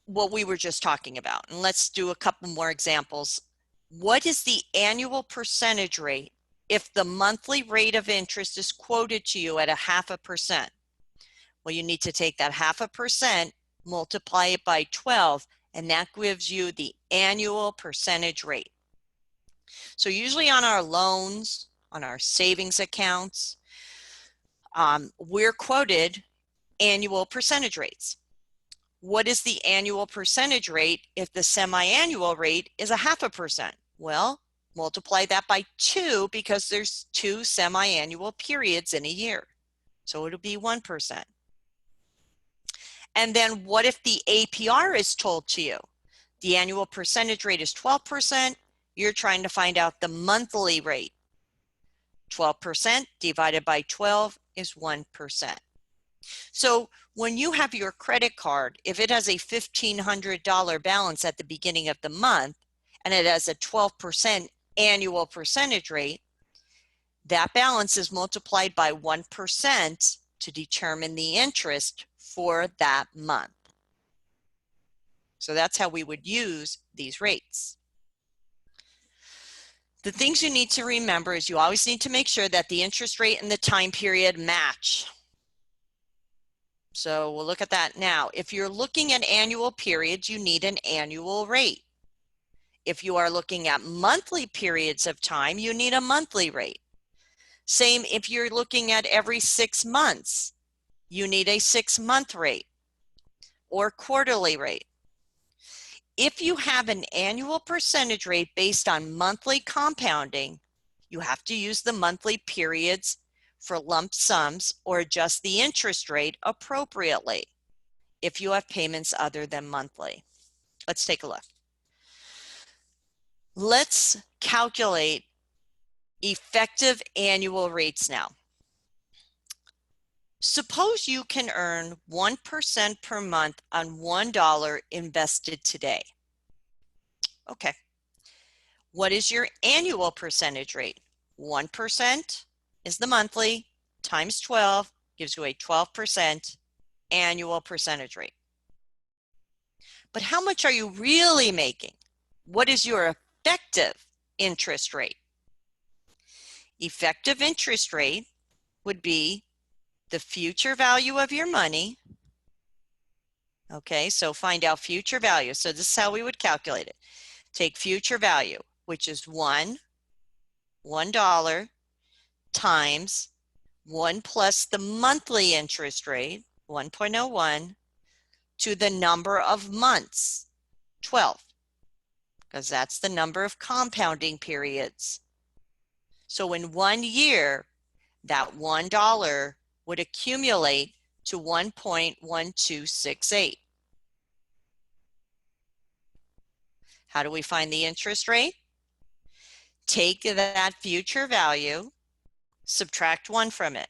what we were just talking about. And let's do a couple more examples. What is the annual percentage rate if the monthly rate of interest is quoted to you at 0.5%? Well, you need to take that 0.5%, multiply it by 12, and that gives you the annual percentage rate. So usually on our loans, on our savings accounts, we're quoted annual percentage rates. What is the annual percentage rate if the semi-annual rate is 0.5%? Well, multiply that by 2 because there's 2 semi-annual periods in a year. So it'll be 1%. And then what if the APR is told to you? The annual percentage rate is 12%. You're trying to find out the monthly rate. 12% divided by 12 is 1%. So when you have your credit card, if it has a $1,500 balance at the beginning of the month and it has a 12% annual percentage rate, that balance is multiplied by 1% to determine the interest for that month. So that's how we would use these rates. The things you need to remember is you always need to make sure that the interest rate and the time period match. So we'll look at that now. If you're looking at annual periods, you need an annual rate. If you are looking at monthly periods of time, you need a monthly rate. Same if you're looking at every 6 months, you need a 6-month rate or quarterly rate. If you have an annual percentage rate based on monthly compounding, you have to use the monthly periods for lump sums or adjust the interest rate appropriately if you have payments other than monthly. Let's take a look. Let's calculate effective annual rates now. Suppose you can earn 1% per month on $1 invested today. Okay. What is your annual percentage rate? 1% is the monthly times 12 gives you a 12% annual percentage rate. But how much are you really making? What is your effective interest rate? Effective interest rate would be the future value of your money. Okay, so find out future value. So this is how we would calculate it. take future value, which is $1 times 1 plus the monthly interest rate, 1.01, to the number of months, 12, because that's the number of compounding periods. So in 1 year, that $1 would accumulate to 1.1268. How do we find the interest rate? Take that future value, subtract 1 from it,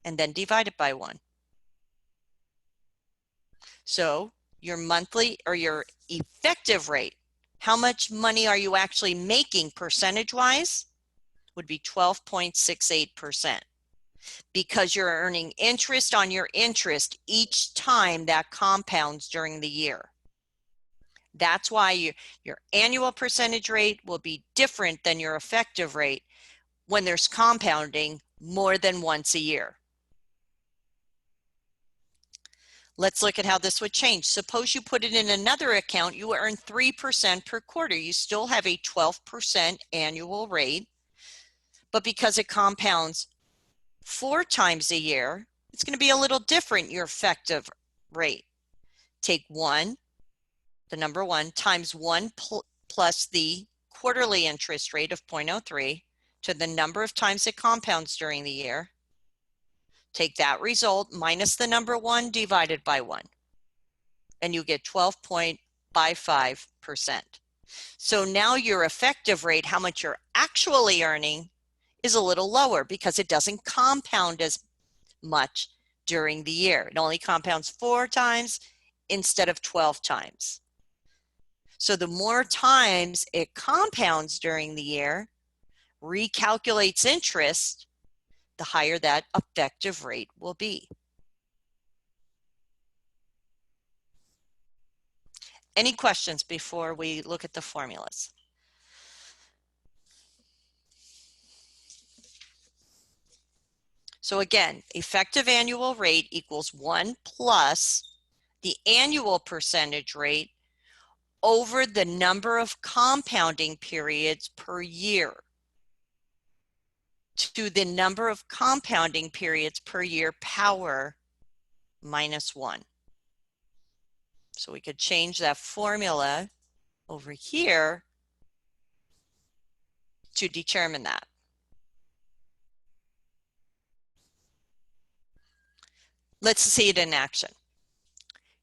and then divide it by 1. So your monthly or your effective rate, how much money are you actually making percentage-wise, would be 12.68%, because you're earning interest on your interest each time that compounds during the year. That's why your annual percentage rate will be different than your effective rate when there's compounding more than once a year. Let's look at how this would change. Suppose you put it in another account, you earn 3% per quarter. You still have a 12% annual rate, but because it compounds 4 times a year, it's going to be a little different, your effective rate. Take 1, the number 1, times 1 plus the quarterly interest rate of 0.03 to the number of times it compounds during the year. Take that result minus the number 1 divided by 1, and you get 12.55%. So now your effective rate, how much you're actually earning, is a little lower because it doesn't compound as much during the year. It only compounds 4 times instead of 12 times. So the more times it compounds during the year, recalculates interest, the higher that effective rate will be. Any questions before we look at the formulas? So again, effective annual rate equals 1 plus the annual percentage rate over the number of compounding periods per year to the number of compounding periods per year power minus 1. So we could change that formula over here to determine that. Let's see it in action.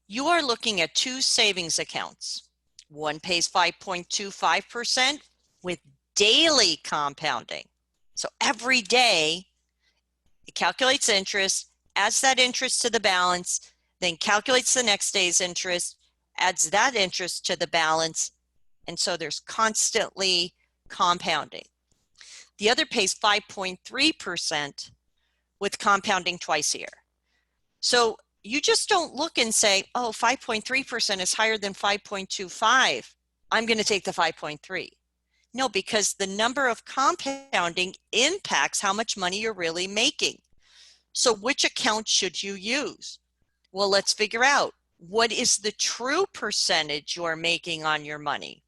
You are looking at 2 savings accounts. One pays 5.25% with daily compounding. So every day it calculates interest, adds that interest to the balance, then calculates the next day's interest, adds that interest to the balance, and so there's constantly compounding. The other pays 5.3% with compounding twice a year. So you just don't look and say, oh, 5.3% is higher than 5.25. I'm going to take the 5.3. No, because the number of compounding impacts how much money you're really making. So which account should you use? Well, let's figure out what is the true percentage you're making on your money.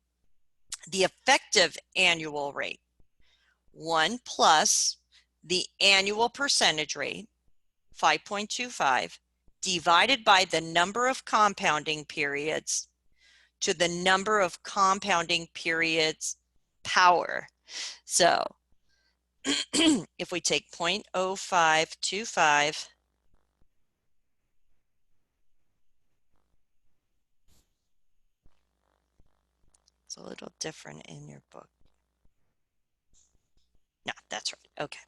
The effective annual rate, 1 plus the annual percentage rate, 5.25, divided by the number of compounding periods to the number of compounding periods power. So if we take 0.0525, it's a little different in your book. No, that's right. Okay.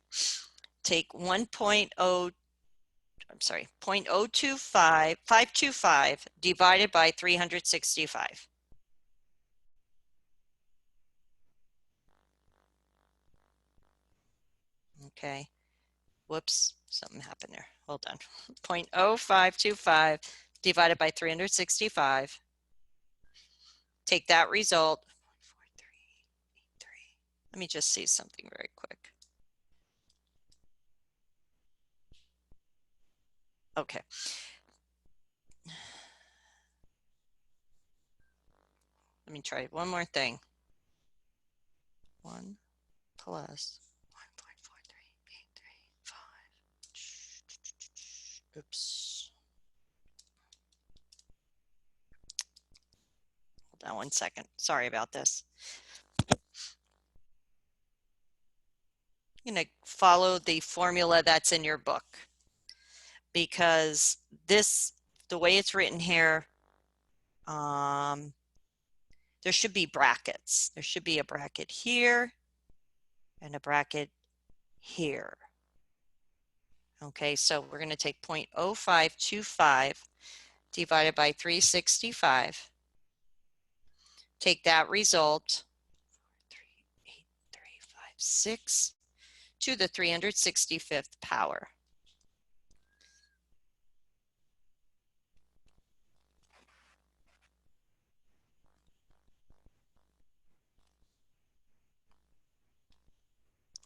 Take 0.025 divided by 365. Okay. Whoops, something happened there. Hold on. 0.0525 divided by 365. Take that result. Let me just see something very quick. Okay. let me try one more thing. 1 plus 1.43835. Oops. Hold on 1 second. Sorry about this. I'm going to follow the formula that's in your book, because this, the way it's written here, there should be brackets. There should be a bracket here and a bracket here. Okay, so we're going to take 0.0525 divided by 365. Take that result, 38356, to the 365th power.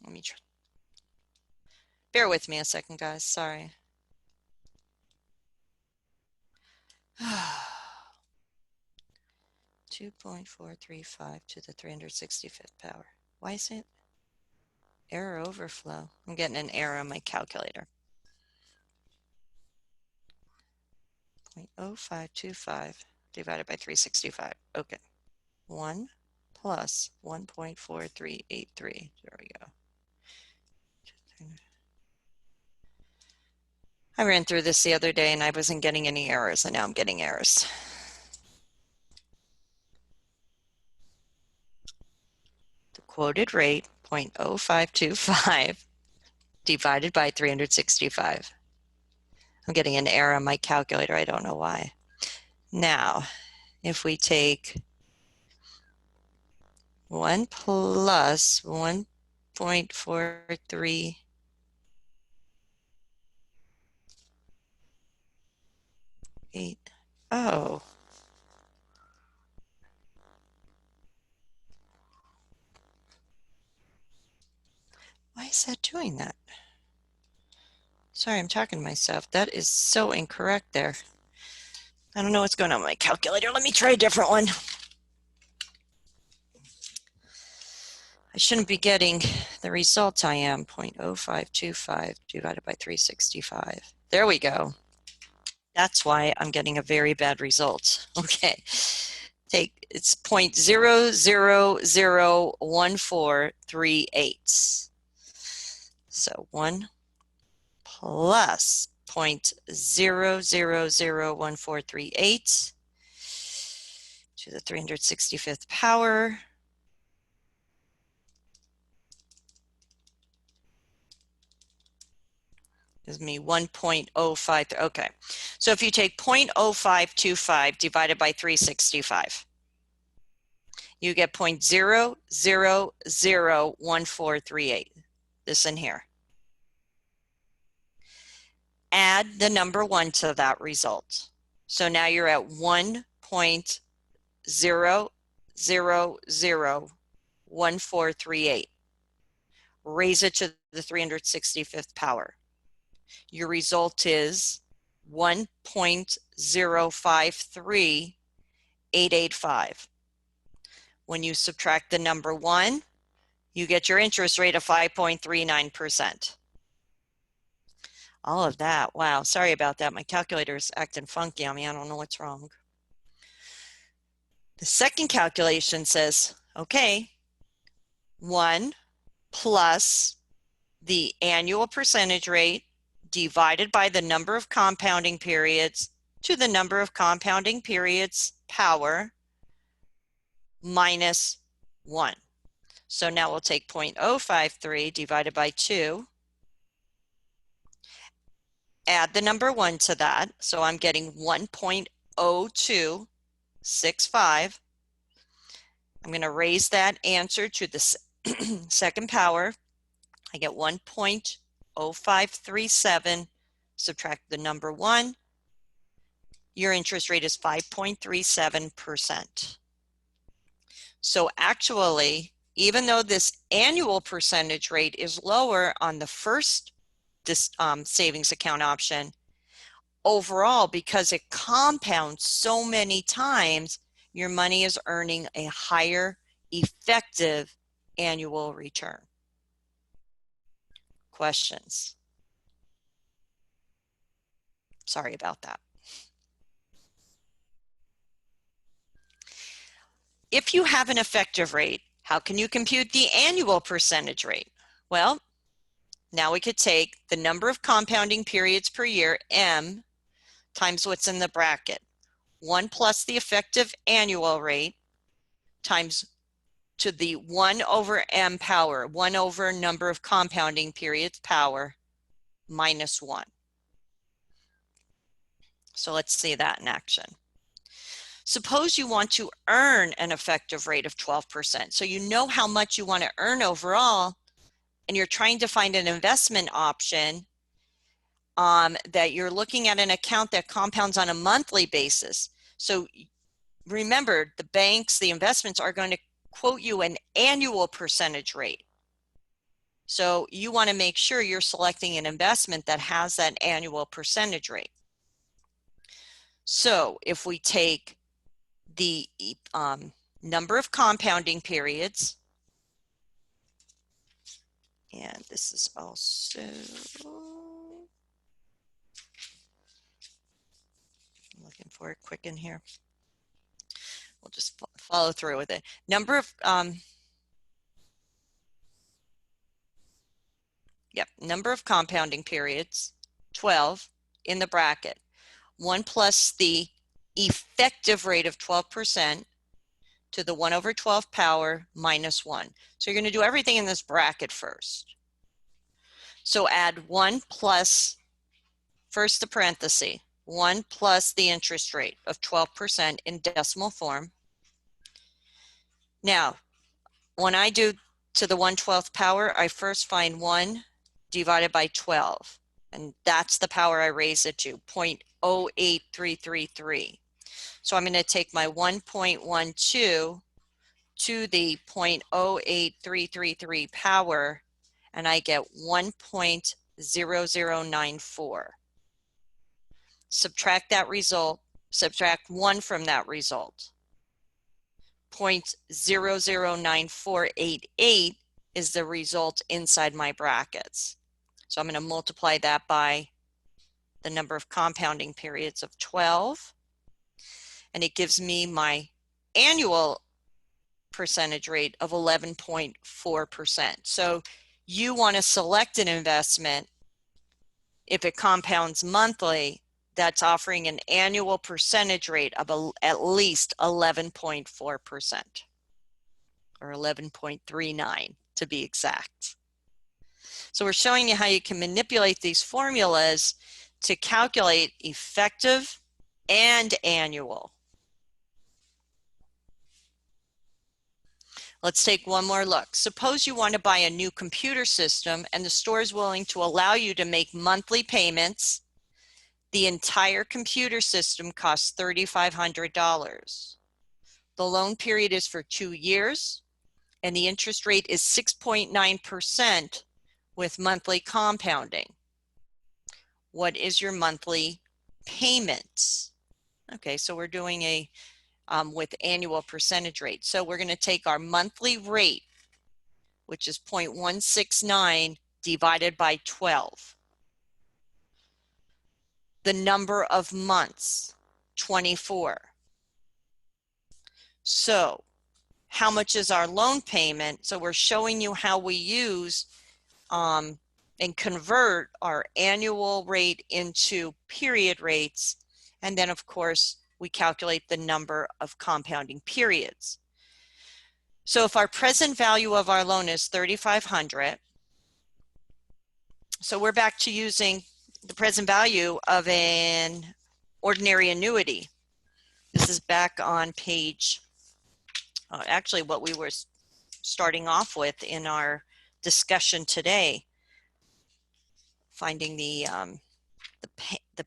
Let me try. Bear with me a second, guys. Sorry. 2.435 to the 365th power. Why is it error overflow? I'm getting an error on my calculator. 0.0525 divided by 365. Okay. 1 plus 1.4383. There we go. I ran through this the other day and I wasn't getting any errors, and now I'm getting errors. The quoted rate, 0.0525 divided by 365. I'm getting an error on my calculator. I don't know why. Now, if we take 1 plus 1.43, oh. Why is that doing that? Sorry, I'm talking to myself. That is so incorrect there. I don't know what's going on with my calculator. Let me try a different one. I shouldn't be getting the results I am. 0.0525 divided by 365. There we go. That's why I'm getting a very bad result. Okay. It's 0.0001438. So 1 plus 0.0001438 to the 365th power. Gives me 1.05. Okay. So if you take 0.0525 divided by 365, you get 0.0001438. This in here. Add the number 1 to that result. So now you're at 1.0001438. Raise it to the 365th power. Your result is 1.053885. When you subtract the number 1, you get your interest rate of 5.39%. All of that. Wow. Sorry about that. My calculator is acting funky on me. I don't know what's wrong. The second calculation says, okay, 1 plus the annual percentage rate divided by the number of compounding periods to the number of compounding periods power minus 1. So now we'll take 0.053 divided by 2. Add the number 1 to that. So I'm getting 1.0265. I'm going to raise that answer to the second power. I get 1.0537. Subtract the number 1. Your interest rate is 5.37%. So actually, even though this annual percentage rate is lower on the first savings account option, overall, because it compounds so many times, your money is earning a higher effective annual return. Questions? Sorry about that. If you have an effective rate, how can you compute the annual percentage rate? Well, now we could take the number of compounding periods per year, M, times what's in the bracket. 1 plus the effective annual rate times to the 1 over M power, 1 over number of compounding periods power, minus 1. So let's see that in action. Suppose you want to earn an effective rate of 12%. So you know how much you want to earn overall, and you're trying to find an investment option that you're looking at an account that compounds on a monthly basis. So remember, the banks, the investments are going to quote you an annual percentage rate. So you want to make sure you're selecting an investment that has that annual percentage rate. So if we take the number of compounding periods, and this is also, I'm looking for it quick in here. We'll just follow through with it. Number of, number of compounding periods, 12 in the bracket. 1 plus the effective rate of 12% to the 1 over 12 power minus 1. So you're going to do everything in this bracket first. So add 1 plus, first the parenthesis, 1 plus the interest rate of 12% in decimal form. Now, when I do to the 1/12 power, I first find 1 divided by 12. And that's the power I raise it to, 0.08333. So I'm going to take my 1.12 to the 0.08333 power, and I get 1.0094. Subtract that result, subtract 1 from that result. 0.009488 is the result inside my brackets. So I'm going to multiply that by the number of compounding periods of 12, and it gives me my annual percentage rate of 11.4%. So you want to select an investment, if it compounds monthly, that's offering an annual percentage rate of at least 11.4%, or 11.39 to be exact. So we're showing you how you can manipulate these formulas to calculate effective and annual. Let's take one more look. Suppose you want to buy a new computer system and the store is willing to allow you to make monthly payments. The entire computer system costs $3,500. The loan period is for 2 years, and the interest rate is 6.9% with monthly compounding. What is your monthly payments? Okay, so we're doing a with annual percentage rate. So we're going to take our monthly rate, which is 0.169 divided by 12. The number of months, 24. So how much is our loan payment? So we're showing you how we use and convert our annual rate into period rates. And then of course, we calculate the number of compounding periods. So if our present value of our loan is $3,500, so we're back to using the present value of an ordinary annuity. This is back on page, actually what we were starting off with in our discussion today, finding the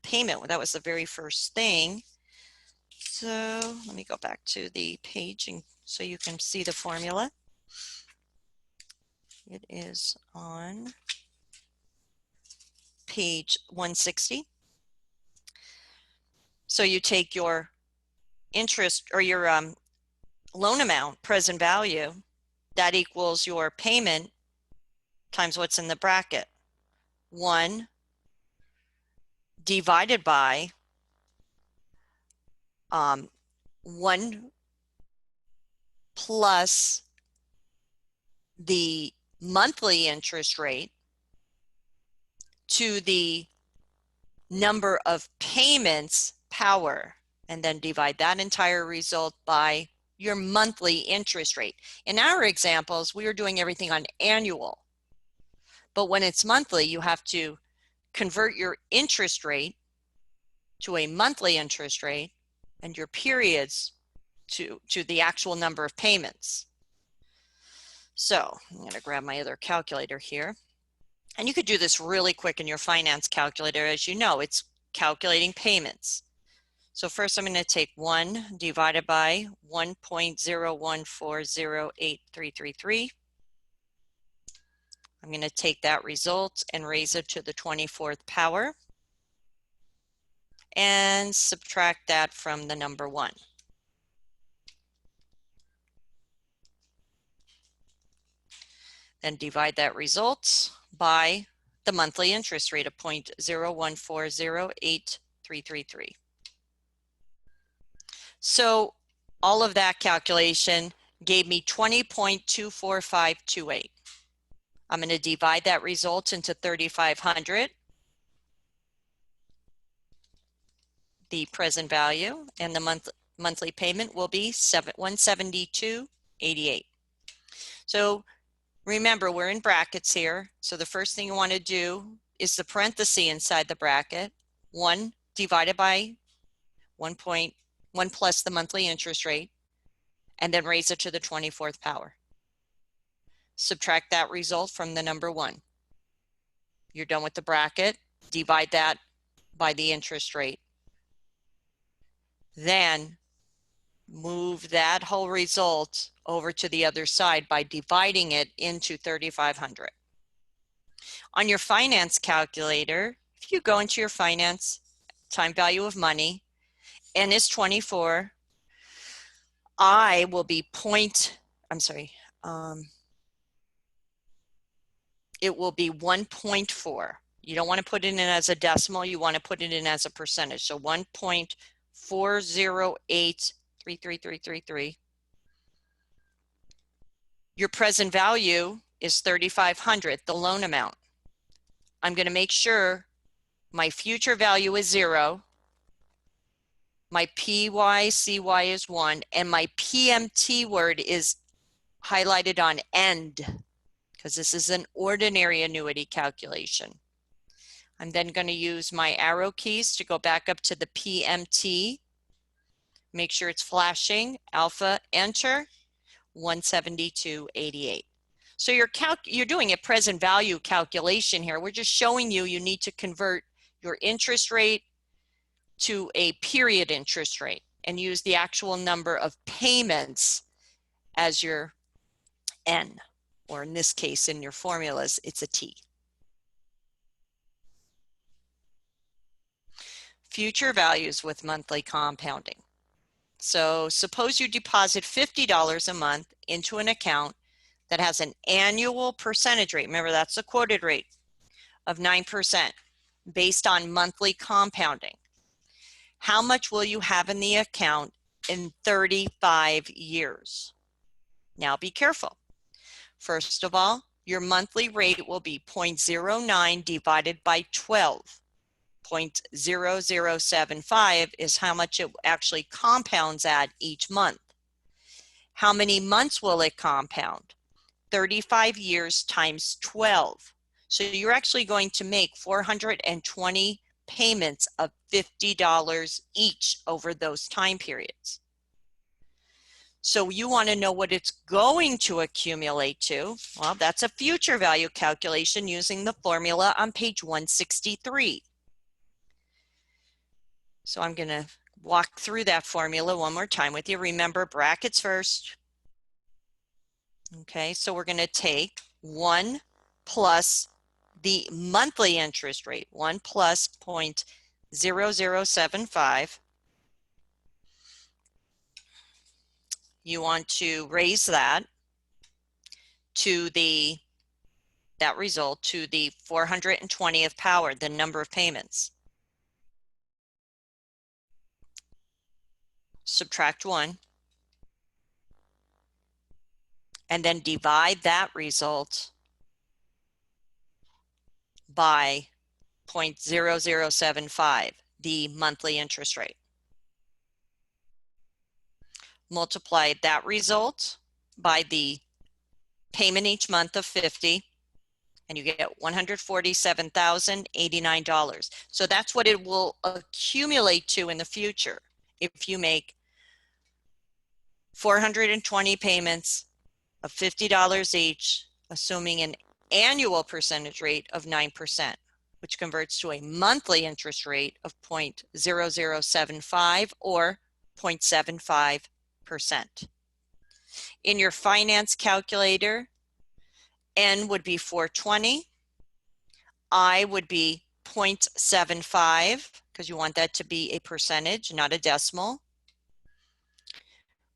payment. That was the very first thing. So let me go back to the page and so you can see the formula. It is on page 160. So you take your interest or your loan amount, present value, that equals your payment times what's in the bracket. 1 divided by 1 plus the monthly interest rate to the number of payments power, and then divide that entire result by your monthly interest rate. In our examples, we are doing everything on annual, but when it's monthly, you have to convert your interest rate to a monthly interest rate and your periods to the actual number of payments. So I'm going to grab my other calculator here. And you could do this really quick in your finance calculator. As you know, it's calculating payments. So first I'm going to take 1 divided by 1.0140833. I'm going to take that result and raise it to the 24th power and subtract that from the number 1. Then divide that result by the monthly interest rate of 0.0140833. So all of that calculation gave me 20.24528. I'm going to divide that result into 3,500, the present value, and the monthly payment will be $172.88. So remember, we're in brackets here. So the first thing you want to do is the parenthesis inside the bracket, 1 divided by 1 plus the monthly interest rate, and then raise it to the 24th power. Subtract that result from the number 1. You're done with the bracket. Divide that by the interest rate. Then move that whole result over to the other side by dividing it into 3,500. On your finance calculator, if you go into your finance, time value of money, N is 24, I will be it will be 1.4. You don't want to put it in as a decimal, you want to put it in as a percentage. So 1.40833333. Your present value is 3,500, the loan amount. I'm going to make sure my future value is 0, my PYCY is 1, and my PMT word is highlighted on end, because this is an ordinary annuity calculation. I'm then going to use my arrow keys to go back up to the PMT. Make sure it's flashing, alpha, enter, 172.88. So you're doing a present value calculation here. We're just showing you need to convert your interest rate to a period interest rate and use the actual number of payments as your N, or in this case, in your formulas, it's a T. Future values with monthly compounding. So suppose you deposit $50 a month into an account that has an annual percentage rate, remember that's the quoted rate, of 9% based on monthly compounding. How much will you have in the account in 35 years? Now be careful. First of all, your monthly rate will be 0.09 divided by 12. 0.0075 is how much it actually compounds at each month. How many months will it compound? 35 years times 12. So you're actually going to make 420 payments of $50 each over those time periods. So you want to know what it's going to accumulate to. Well, that's a future value calculation using the formula on page 163. So I'm going to walk through that formula one more time with you. Remember, brackets first. Okay, so we're going to take 1 plus the monthly interest rate, 1 plus 0.0075, you want to raise that to that result to the 420th power, the number of payments. Subtract 1, and then divide that result by 0.0075, the monthly interest rate. Multiply that result by the payment each month of 50, and you get $147,089. So that's what it will accumulate to in the future if you make 420 payments of $50 each, assuming an annual percentage rate of 9%, which converts to a monthly interest rate of 0.0075 or 0.75%. In your finance calculator, N would be 420, I would be 0.75, because you want that to be a percentage, not a decimal.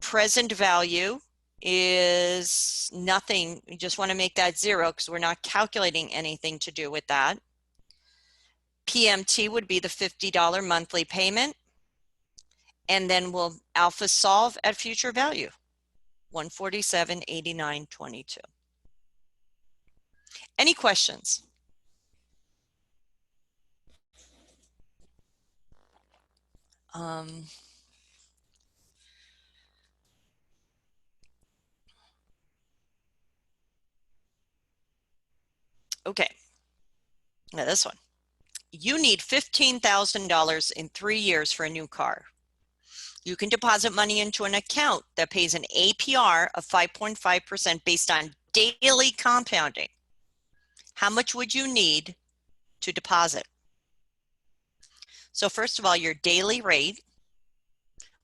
Present value is nothing. You just want to make that 0 because we're not calculating anything to do with that. PMT would be the $50 monthly payment. And then we'll alpha solve at future value, 147.8922. Any questions? Okay, now this one. You need $15,000 in 3 years for a new car. You can deposit money into an account that pays an APR of 5.5% based on daily compounding. How much would you need to deposit? So first of all, your daily rate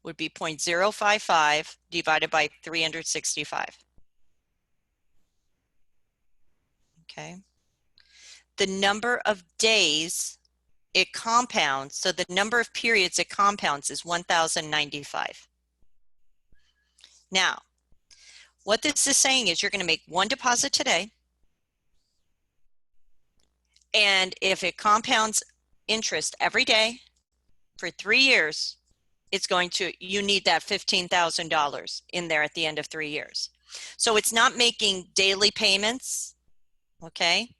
would be 0.055 divided by 365. Okay. The number of days it compounds, so the number of periods it compounds is 1,095. Now, what this is saying is you're going to make one deposit today, and if it compounds interest every day for 3 years, it's going to, you need that $15,000 in there at the end of 3 years. So it's not making daily payments, okay?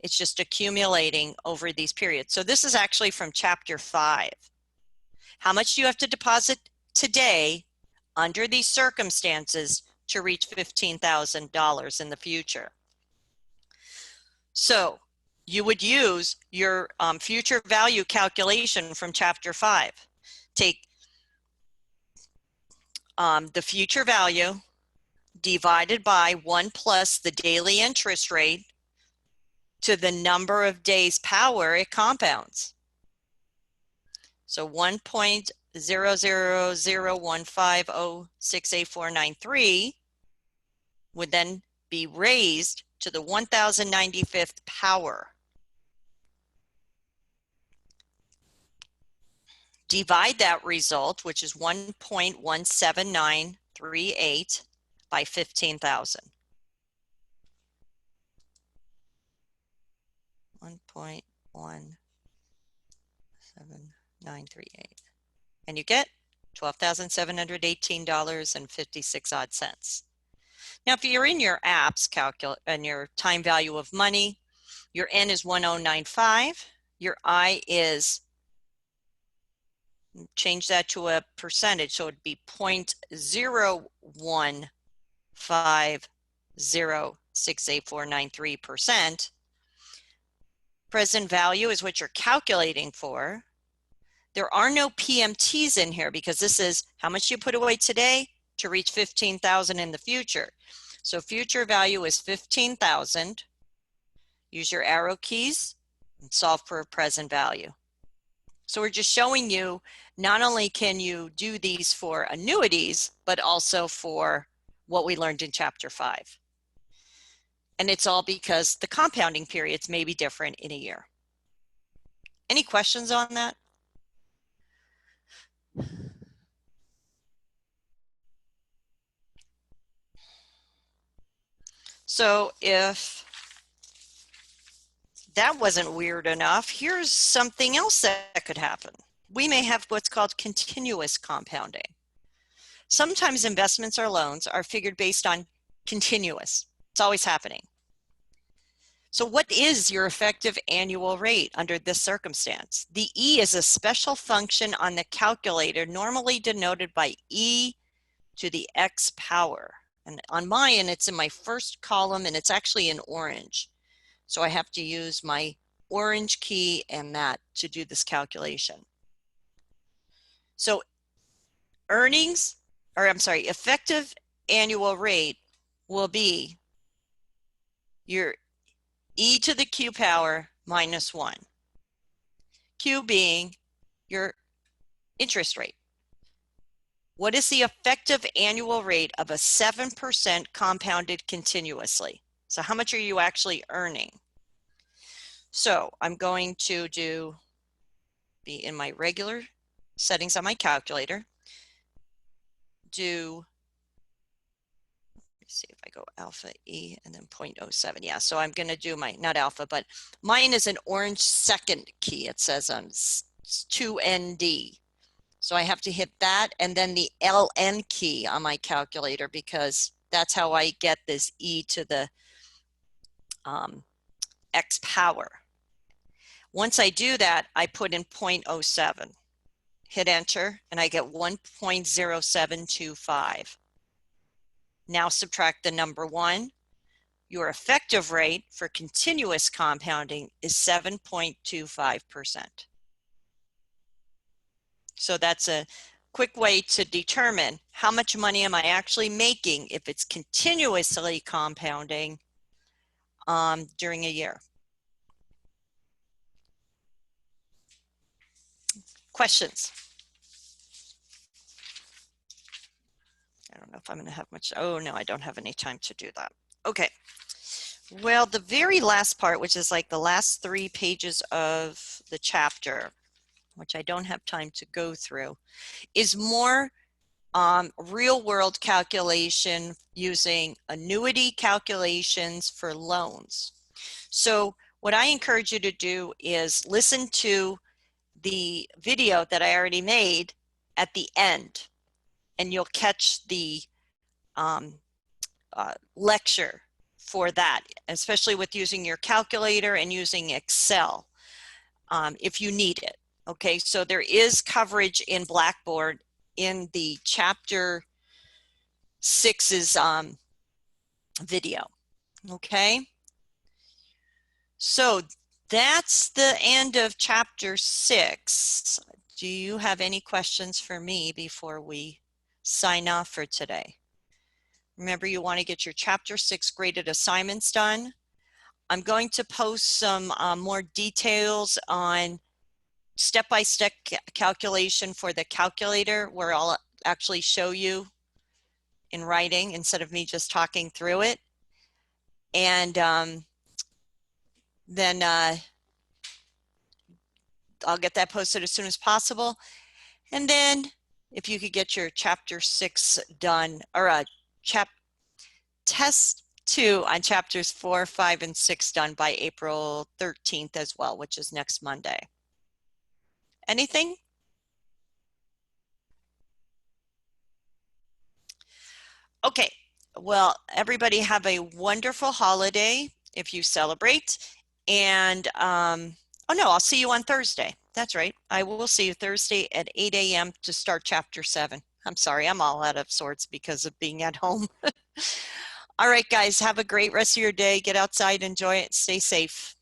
It's just accumulating over these periods. So this is actually from chapter 5. How much do you have to deposit today under these circumstances to reach $15,000 in the future? So you would use your future value calculation from chapter 5. Take the future value divided by 1 plus the daily interest rate to the number of days power it compounds. So 1.00015068493 would then be raised to the 1095th power. Divide that result, which is 1.17938, by 15,000. 1.17938. And you get $12,718.56 odd cents. Now, if you're in your apps and your time value of money, your N is 1095, your I is, change that to a percentage, so it'd be 0.015068493%. Present value is what you're calculating for. There are no PMTs in here because this is how much you put away today to reach 15,000 in the future. So future value is 15,000. Use your arrow keys and solve for present value. So we're just showing you not only can you do these for annuities, but also for what we learned in chapter 5. And it's all because the compounding periods may be different in a year. Any questions on that? So if that wasn't weird enough, here's something else that could happen. We may have what's called continuous compounding. Sometimes investments or loans are figured based on continuous. It's always happening. So what is your effective annual rate under this circumstance? The E is a special function on the calculator, normally denoted by e to the x power. And on mine, it's in my first column, and it's actually in orange. So I have to use my orange key and that to do this calculation. So effective annual rate will be your e to the q power minus 1. Q being your interest rate. What is the effective annual rate of a 7% compounded continuously? So how much are you actually earning? So I'm going to be in my regular settings on my calculator. Let me see if I go alpha E and then 0.07. Yeah, so I'm going to do my, not alpha, but mine is an orange second key. It says on 2ND. So I have to hit that and then the LN key on my calculator, because that's how I get this e to the x power. Once I do that, I put in 0.07. Hit enter and I get 1.0725. Now subtract the number 1. Your effective rate for continuous compounding is 7.25%. So that's a quick way to determine how much money am I actually making if it's continuously compounding during a year. Questions? I don't know if I'm going to have much. Oh, no, I don't have any time to do that. Okay. Well, the very last part, which is like the last 3 pages of the chapter, which I don't have time to go through, is more real world calculation using annuity calculations for loans. So what I encourage you to do is listen to the video that I already made at the end, and you'll catch the lecture for that, especially with using your calculator and using Excel if you need it. Okay, so there is coverage in Blackboard in the chapter 6's video. Okay, so that's the end of chapter 6. Do you have any questions for me before we sign off for today? Remember, you want to get your chapter 6 graded assignments done. I'm going to post some more details on step-by-step calculation for the calculator, where I'll actually show you in writing instead of me just talking through it. And then I'll get that posted as soon as possible. And then if you could get your chapter 6 done, or test 2 on chapters 4, 5, and 6 done by April 13th as well, which is next Monday. Anything? Okay, well, everybody have a wonderful holiday if you celebrate. And, oh no, I'll see you on Thursday. That's right. I will see you Thursday at 8 a.m. to start chapter 7. I'm sorry, I'm all out of sorts because of being at home. All right, guys, have a great rest of your day. Get outside, enjoy it, stay safe.